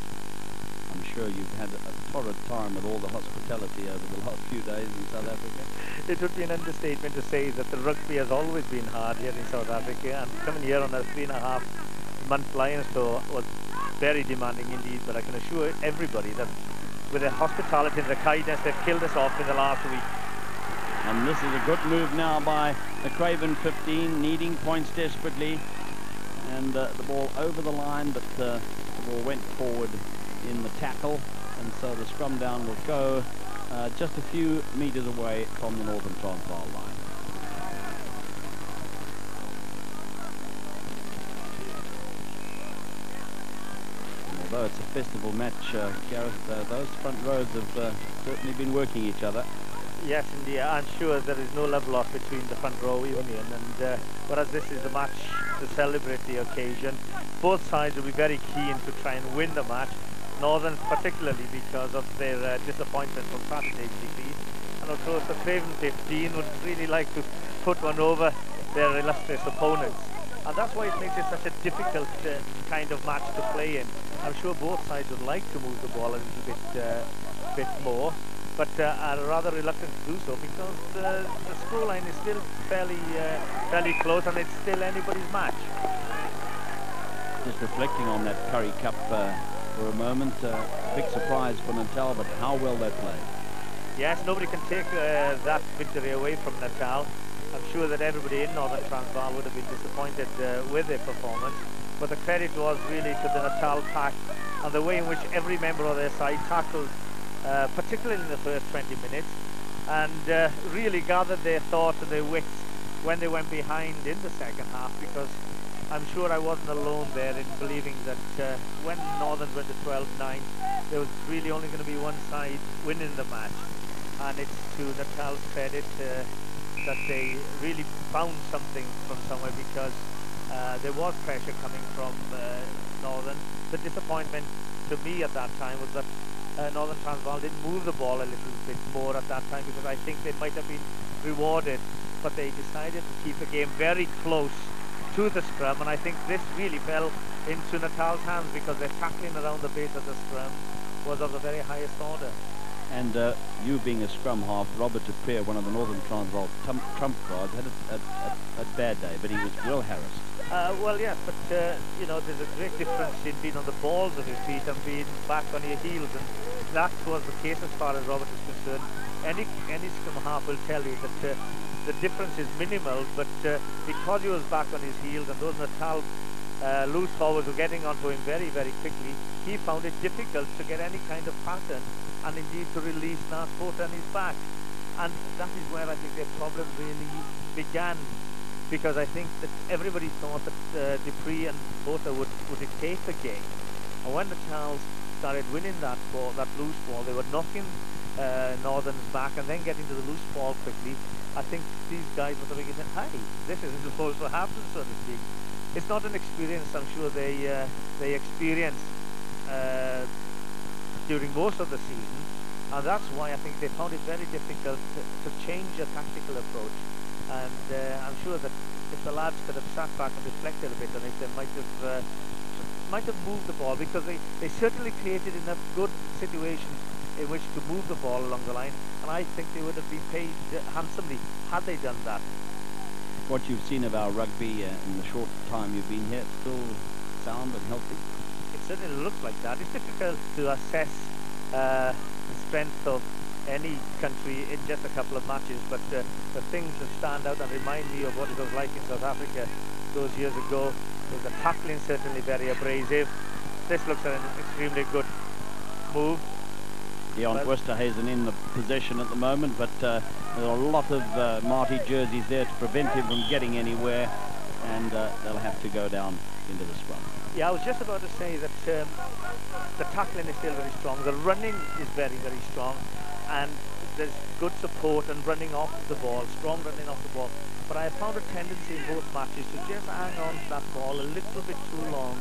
I'm sure you've had a torrid time with all the hospitality over the last few days in South Africa. It would be an understatement to say that the rugby has always been hard here in South Africa, and coming here on a 3.5-month Lions tour was very demanding indeed, but I can assure everybody that with the hospitality and the kindness, they've killed us off in the last week. And this is a good move now by the Craven 15, needing points desperately. And the ball over the line, but the ball went forward in the tackle, and so the scrum down will go just a few metres away from the Northern Transvaal line. And although it's a festival match, Gareth, those front rows have certainly been working each other. Yes, indeed. I'm sure there is no love lost between the front row union, and whereas this is a match to celebrate the occasion, both sides will be very keen to try and win the match. Northern particularly because of their disappointment from Saturday's defeat, and of course the Craven 15 would really like to put one over their illustrious opponents, and that's why it makes it such a difficult kind of match to play in. I'm sure both sides would like to move the ball a little bit more, but are rather reluctant to do so because the scoreline is still fairly close, and it's still anybody's match. Just reflecting on that Currie Cup for a moment. Big surprise for Natal, but how well they played. Yes, nobody can take that victory away from Natal. I'm sure that everybody in Northern Transvaal would have been disappointed with their performance, but the credit was really to the Natal pack and the way in which every member of their side tackled, particularly in the first 20 minutes, and really gathered their thoughts and their wits when they went behind in the second half, because I'm sure I wasn't alone there in believing that when Northern went to 12-9, there was really only going to be one side winning the match. And it's to Natal's credit that they really found something from somewhere, because there was pressure coming from Northern. The disappointment to me at that time was that Northern Transvaal didn't move the ball a little bit more at that time, because I think they might have been rewarded, but they decided to keep the game very close to the scrum, and I think this really fell into Natal's hands, because their tackling around the base of the scrum was of the very highest order. And you being a scrum half, Robert de Preer, one of the Northern Transvaal trump cards, had a bad day, but he was well harassed. Well, yes, but you know, there's a great difference in being on the balls of your feet and being back on your heels, and that was the case as far as Robert is concerned. Any scrum half will tell you that the difference is minimal, but because he was back on his heels and those Natal loose forwards were getting onto him very, very quickly, he found it difficult to get any kind of pattern and indeed to release Na's foot on his back. And that is where I think their problem really began, because I think that everybody thought that Dupree and Botha would dictate the game. And when the Charles started winning that ball, that loose ball, they were knocking Northern's back and then getting to the loose ball quickly. I think these guys were thinking, hey, this isn't supposed to happen, so to speak. It's not an experience I'm sure they experienced during most of the season, and that's why I think they found it very difficult to change a tactical approach. And I'm sure that if the lads could have sat back and reflected a bit on it, they might have moved the ball, because they certainly created enough good situations in which to move the ball along the line, and I think they would have been paid handsomely had they done that. What you've seen of our rugby in the short time you've been here, still sound and healthy? It certainly looks like that. It's difficult to assess the strength of any country in just a couple of matches, but the things that stand out and remind me of what it was like in South Africa those years ago was the tackling, certainly very abrasive. This looks like an extremely good move. Deon Westerhuizen in the possession at the moment, but there are a lot of Marty jerseys there to prevent him from getting anywhere, and they'll have to go down into the scrum. Yeah, I was just about to say that the tackling is still very strong, the running is very, very strong, and there's good support and running off the ball, strong running off the ball. But I have found a tendency in both matches to just hang on to that ball a little bit too long.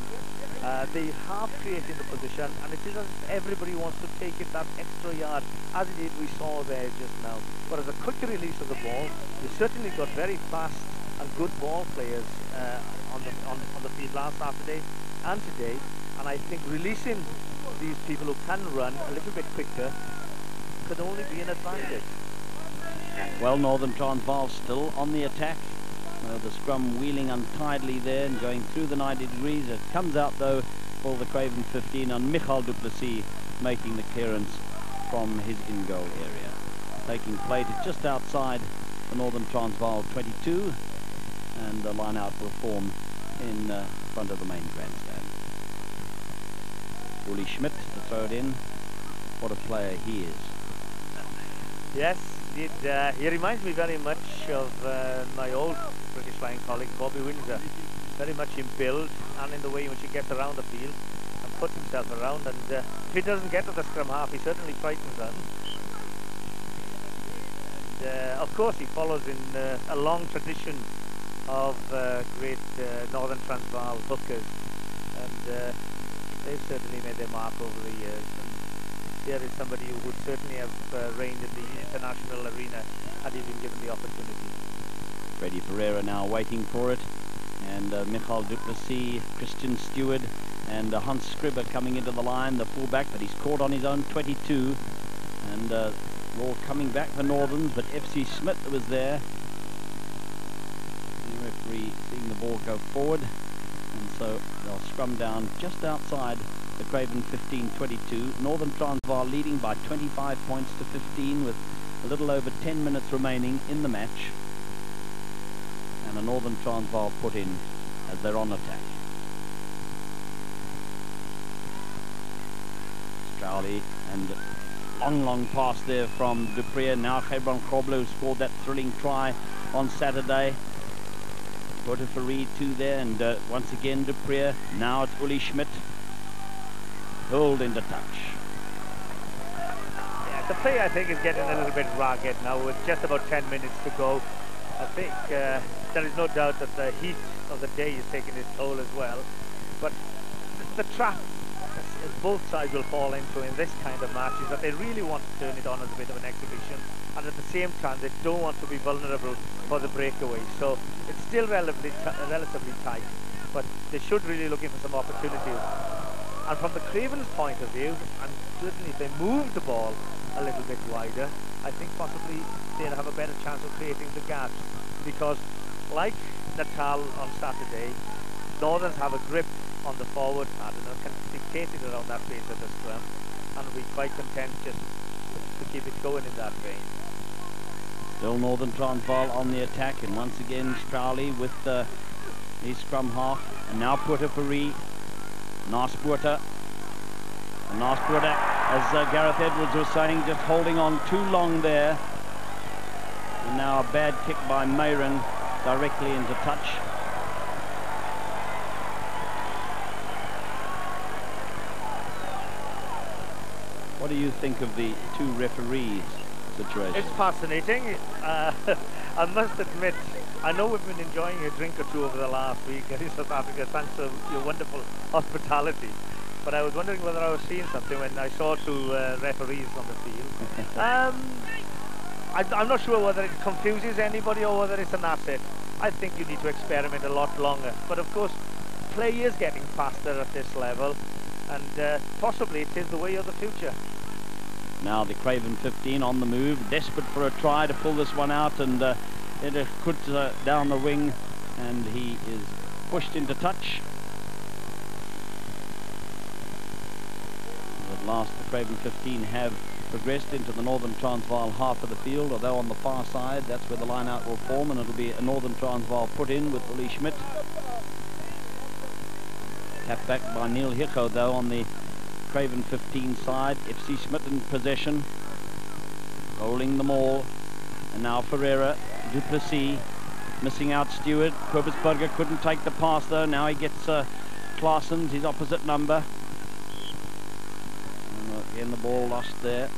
They have created the position, and it is as if everybody wants to take it that extra yard, as indeed we saw there just now. Whereas a quicker release of the ball, you certainly got very fast and good ball players on the field last Saturday and today, and I think releasing these people who can run a little bit quicker could only be an advantage. Well, Northern Transvaal still on the attack. The scrum wheeling untidily there and going through the 90 degrees. It comes out though for the Craven 15 on Michal du Plessis making the clearance from his in-goal area. Taking play to just outside the Northern Transvaal 22, and the line-out will form in front of the main grandstand. Uli Schmidt to throw it in. What a player he is. Yes, he reminds me very much of my old British flying colleague Bobby Windsor, very much in build and in the way in which he gets around the field and puts himself around, and if he doesn't get to the scrum half, he certainly frightens them. And of course he follows in a long tradition of great Northern Transvaal hookers, and they've certainly made their mark over the years. And here is somebody who would certainly have reigned in the international arena had he been given the opportunity. Freddie Pereira now waiting for it, and Michal du Plessis, Christian Stewart, and Hans Scribber coming into the line, the fullback, but he's caught on his own 22, and all coming back for Northerns, but FC Smith was there. The referee seeing the ball go forward, and so they'll scrum down just outside the Craven 15-22. Northern Transvaal leading by 25 points to 15 with a little over 10 minutes remaining in the match. And a Northern Transvaal put in as they're on attack. Strowley and long pass there from Dupree. Now Craven Grobler, who scored that thrilling try on Saturday. Porter Farid too there, and once again Dupree. Now it's Uli Schmidt. Pulled into touch. Yeah, the play I think is getting a little bit ragged now with just about 10 minutes to go. I think there is no doubt that the heat of the day is taking its toll as well. But the trap both sides will fall into in this kind of match is that they really want to turn it on as a bit of an exhibition, and at the same time they don't want to be vulnerable for the breakaway. So it's still relatively tight, but they should really looking for some opportunities. And from the Craven's point of view, and certainly if they move the ball a little bit wider, I think possibly they'll have a better chance of creating the gaps, because like Natal on Saturday, Northerns have a grip on the forward pattern and can dictate it around that base of the scrum, and will be quite content just to keep it going in that vein. Still Northern Transvaal on the attack, and once again Strowley with the scrum half, and now Porter Farid. Nice Porter. Nice Porter, as Gareth Edwards was saying, just holding on too long there. And now a bad kick by Mayron directly into touch. What do you think of the two referees situation? It's fascinating. I must admit, I know we've been enjoying a drink or two over the last week in South Africa, thanks to your wonderful hospitality. But I was wondering whether I was seeing something when I saw two referees on the field. I'm not sure whether it confuses anybody or whether it's an asset. I think you need to experiment a lot longer. But of course, play is getting faster at this level, and possibly it is the way of the future. Now the Craven 15 on the move, desperate for a try to pull this one out, and it put down the wing, and he is pushed into touch. At last the Craven 15 have progressed into the Northern Transvaal half of the field, although on the far side that's where the line out will form, and it'll be a Northern Transvaal put in with Uli Schmidt. Tap back by Neil Hicho though on the Craven 15 side. FC Smith in possession, rolling the maul, and now Ferreira, Duplessis, missing out Stewart. Kobusberger couldn't take the pass though. Now he gets Claessens, his opposite number. And again the ball lost there.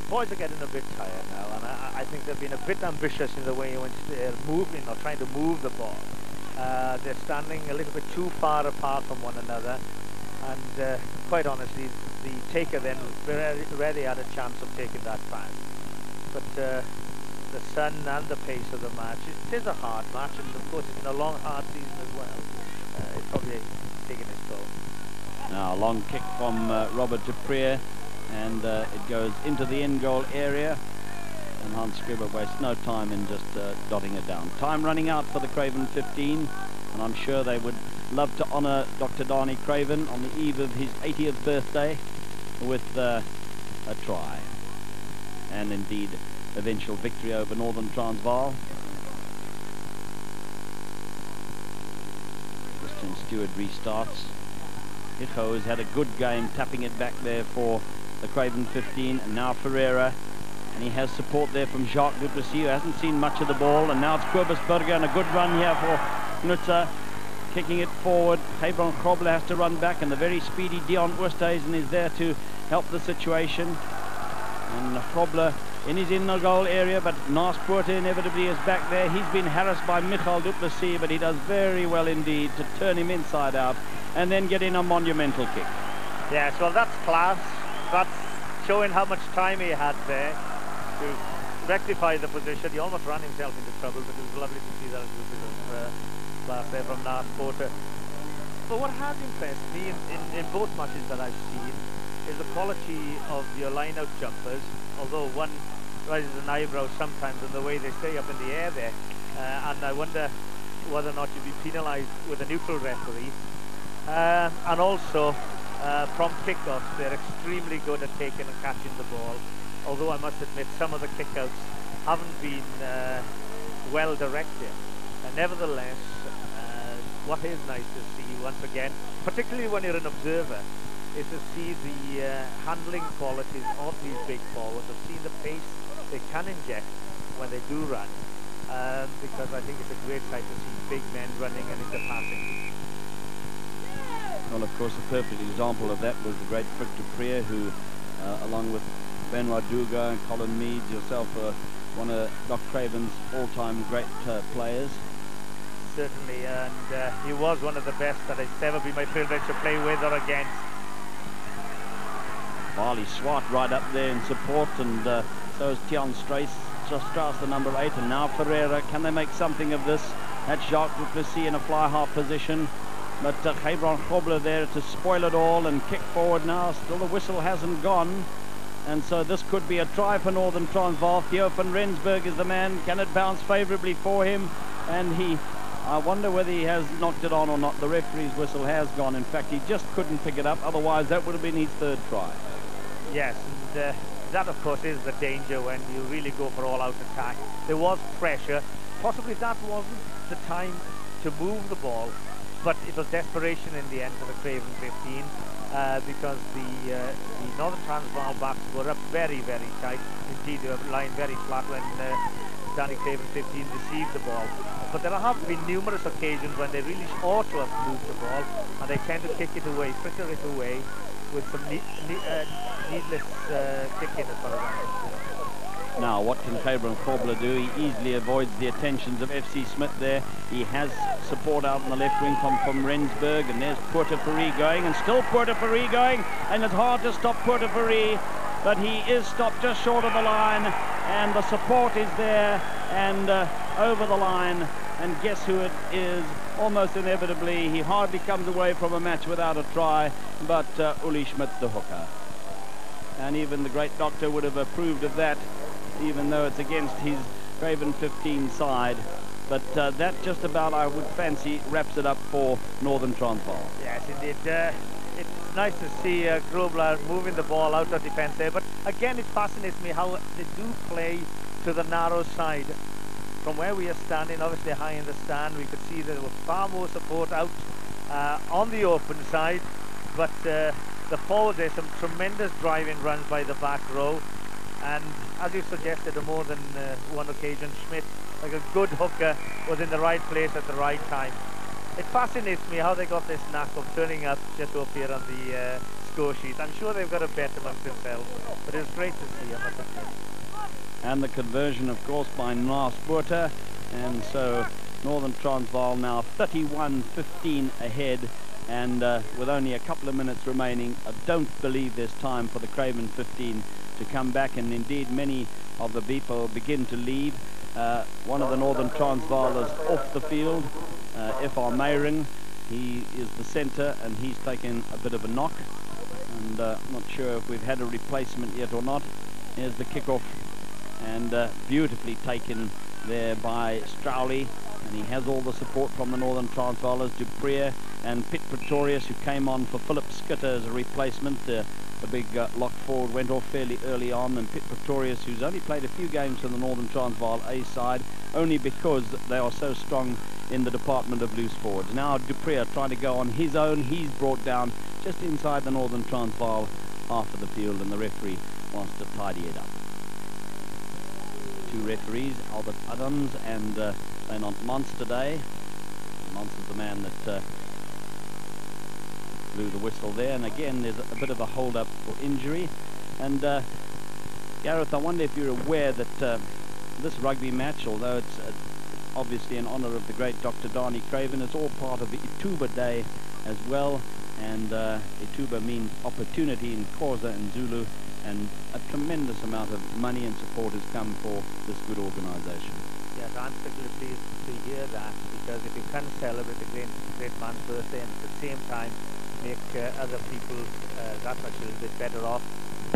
Boys are getting a bit tired now, and I think they've been a bit ambitious in the way in which they're moving or trying to move the ball. They're standing a little bit too far apart from one another, and quite honestly the taker then rarely had a chance of taking that pass. But the sun and the pace of the match, it is a hard match, and of course it's been a long hard season as well. It's probably taking its toll. Now a long kick from Robert Dupree, and it goes into the end goal area, and Hans Scriber wastes no time in just dotting it down. Time running out for the Craven 15, and I'm sure they would love to honour Dr. Darnie Craven on the eve of his 80th birthday with a try, and indeed eventual victory over Northern Transvaal. Christian Stewart restarts. Hicho has had a good game tapping it back there for the Craven 15, and now Ferreira, and he has support there from Jacques Duplessis, who hasn't seen much of the ball, and now it's Kobusberger, and a good run here for Knutzer, kicking it forward. Hebron Grobler has to run back, and the very speedy Dion Oosthuizen is there to help the situation. And Grobler in his inner goal area, but Naas Poorter inevitably is back there. He's been harassed by Michael Duplessis, but he does very well indeed to turn him inside out and then get in a monumental kick. Yes, well that's class. That's showing how much time he had there to rectify the position. He almost ran himself into trouble, but it was lovely to see that little bit of class there from Naas Poorter. But what has impressed me in both matches that I've seen is the quality of your line-out jumpers, although one raises an eyebrow sometimes in the way they stay up in the air there, and I wonder whether or not you'd be penalised with a neutral referee. And also from kickoffs. They're extremely good at taking and catching the ball, although I must admit some of the kickouts haven't been well directed. Nevertheless, what is nice to see once again, particularly when you're an observer, is to see the handling qualities of these big forwards, of seeing the pace they can inject when they do run, because I think it's a great sight to see big men running and into passing. Well, of course, a perfect example of that was the great Frick du Preez, who, along with Ben Raduga and Colin Meads, yourself, were one of Doc Craven's all-time great players. Certainly, and he was one of the best that it's ever been my privilege to play with or against. Barley Swart right up there in support, and so is Tian Strauss, the number 8, and now Ferreira. Can they make something of this? That's Jacques du Plessis in a fly-half position. But Craven Grobler there to spoil it all and kick forward now. Still the whistle hasn't gone. And so this could be a try for Northern Transvaal. Theo van Rensburg is the man. Can it bounce favourably for him? And I wonder whether he has knocked it on or not. The referee's whistle has gone. In fact, he just couldn't pick it up. Otherwise, that would have been his 3rd try. Yes, and that, of course, is the danger when you really go for all-out attack. There was pressure. Possibly that wasn't the time to move the ball, but it was desperation in the end for the Craven 15 because the Northern Transvaal backs were up very, very tight. Indeed, they were lying very flat when Danny Craven 15 received the ball. But there have been numerous occasions when they really ought to have moved the ball, and they tend to kick it away, fritter it away, with some needless kicking as far as I'm concerned. Now, what can Craven Grobler do? He easily avoids the attentions of FC Smith there. He has support out in the left wing from Rensburg, and there's Portefeuille going, and still Portefeuille going, and it's hard to stop Portefeuille, but he is stopped just short of the line, and the support is there, and over the line, and guess who it is? Almost inevitably, he hardly comes away from a match without a try, but Uli Schmidt, the hooker. And even the great doctor would have approved of that, even though it's against his Craven 15 side. But that just about, I would fancy, wraps it up for Northern Transvaal. Yes, indeed. It's nice to see Grobler moving the ball out of defence there. But again, it fascinates me how they do play to the narrow side. From where we are standing, obviously high in the stand, we could see that there was far more support out on the open side. But the forward, there's some tremendous driving runs by the back row. And as you suggested on more than one occasion, Schmidt, like a good hooker, was in the right place at the right time. It fascinates me how they got this knack of turning up just to appear on the score sheet. I'm sure they've got a bet amongst themselves, but it was great to see, I must admit. And the conversion, of course, by Naas Botha, and so Northern Transvaal now 31-15 ahead, and with only a couple of minutes remaining, I don't believe there's time for the Craven 15 to come back, and indeed many of the people begin to leave. One of the Northern Transvaalers off the field, F.R. Meyring. He is the centre, and he's taken a bit of a knock, and I'm not sure if we've had a replacement yet or not. Here's the kickoff, and beautifully taken there by Strowley, and he has all the support from the Northern Transvaalers, du Preez and Pitt Pretorius, who came on for Philip Skitter as a replacement. The big lock forward went off fairly early on, and Pitt Pretorius, who's only played a few games for the Northern Transvaal A side, only because they are so strong in the department of loose forwards. Now du Preez trying to go on his own. He's brought down just inside the Northern Transvaal half of the field, and the referee wants to tidy it up. Two referees, Albert Adams and Leonard Mons today. Mons is the man that blew the whistle there, and again there's a bit of a hold-up for injury. And Gareth, I wonder if you're aware that this rugby match, although it's obviously in honour of the great Dr. Dani Craven, it's all part of the Ituba Day as well, and Ituba means opportunity in Xhosa and Zulu, and a tremendous amount of money and support has come for this good organisation. Yes, I'm particularly pleased to hear that, because if you can celebrate a great man's birthday and at the same time make other people that much a little bit better off,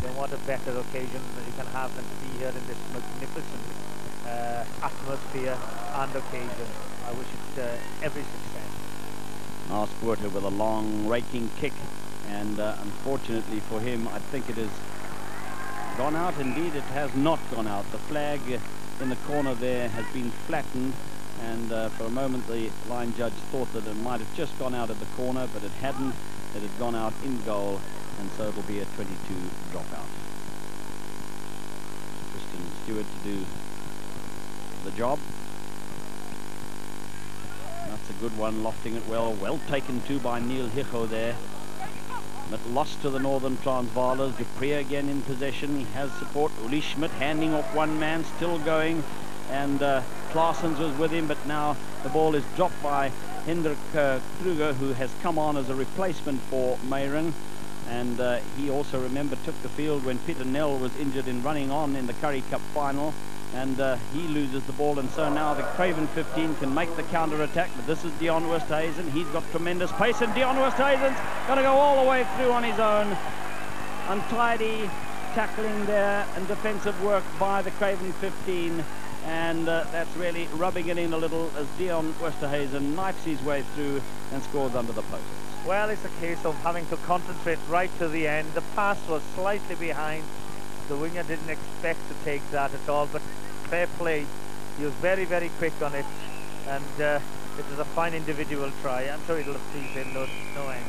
then what a better occasion that you can have than to be here in this magnificent atmosphere and occasion. I wish it every success. Naas Botha with a long raking kick, And unfortunately for him, I think it has gone out. Indeed, it has not gone out. The flag in the corner there has been flattened, and for a moment the line judge thought that it might have just gone out of the corner, but it hadn't. It had gone out in goal, and so it'll be a 22 dropout. Christian Stewart to do the job. That's a good one, lofting it well. Well taken too by Neil Hicho there. But lost to the Northern Transvaalers. Dupree again in possession. He has support. Uli Schmidt handing off one man, still going. And Claessens was with him, but now the ball is dropped by Hendrik Kruger, who has come on as a replacement for Meyring. And he also, remember, took the field when Peter Nell was injured in running on in the Currie Cup final. And he loses the ball, and so now the Craven 15 can make the counter-attack. But this is Dion Westhuizen. He's got tremendous pace, and Dion Westhuizen's going to go all the way through on his own. Untidy tackling there and defensive work by the Craven 15. And that's really rubbing it in a little as Dion Westhuizen knifes his way through and scores under the post. Well, it's a case of having to concentrate right to the end. The pass was slightly behind. The winger didn't expect to take that at all, but fair play. He was very, very quick on it, and it was a fine individual try. I'm sure it'll please him, no end.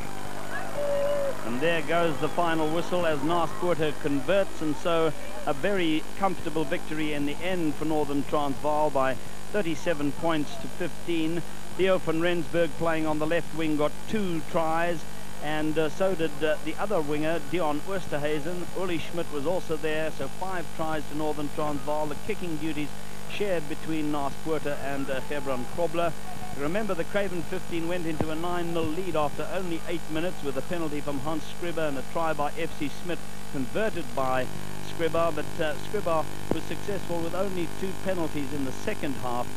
And there goes the final whistle as Naaspoort converts, and so a very comfortable victory in the end for Northern Transvaal by 37 points to 15. Theo van Rensburg, playing on the left wing, got 2 tries. And so did the other winger, Dion Westhuizen. Uli Schmidt was also there, so 5 tries to Northern Transvaal. The kicking duties shared between Naaspoort and Hebron Krobler. Remember, the Craven 15 went into a 9-0 lead after only 8 minutes with a penalty from Hans Scriba and a try by FC Smith converted by Scriba. But Scriba was successful with only 2 penalties in the second half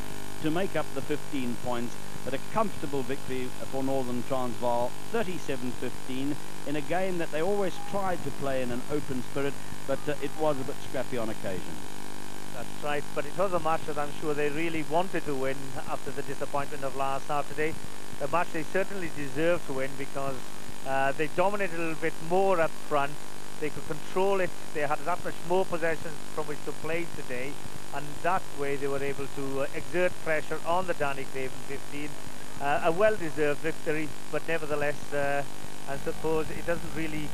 to make up the 15 points. But a comfortable victory for Northern Transvaal, 37-15, in a game that they always tried to play in an open spirit, but it was a bit scrappy on occasion. That's right, but it was a match that I'm sure they really wanted to win after the disappointment of last Saturday. A match they certainly deserved to win because they dominated a little bit more up front. They could control it. They had that much more possessions from which to play today, and that way they were able to exert pressure on the Danny Craven 15. A well-deserved victory, but nevertheless, I suppose it doesn't really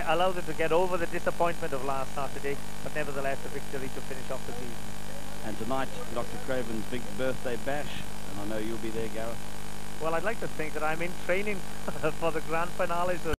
allow them to get over the disappointment of last Saturday, but nevertheless a victory to finish off the season. And tonight, Dr. Craven's big birthday bash, and I know you'll be there, Gareth. Well, I'd like to think that I'm in training for the grand finale. So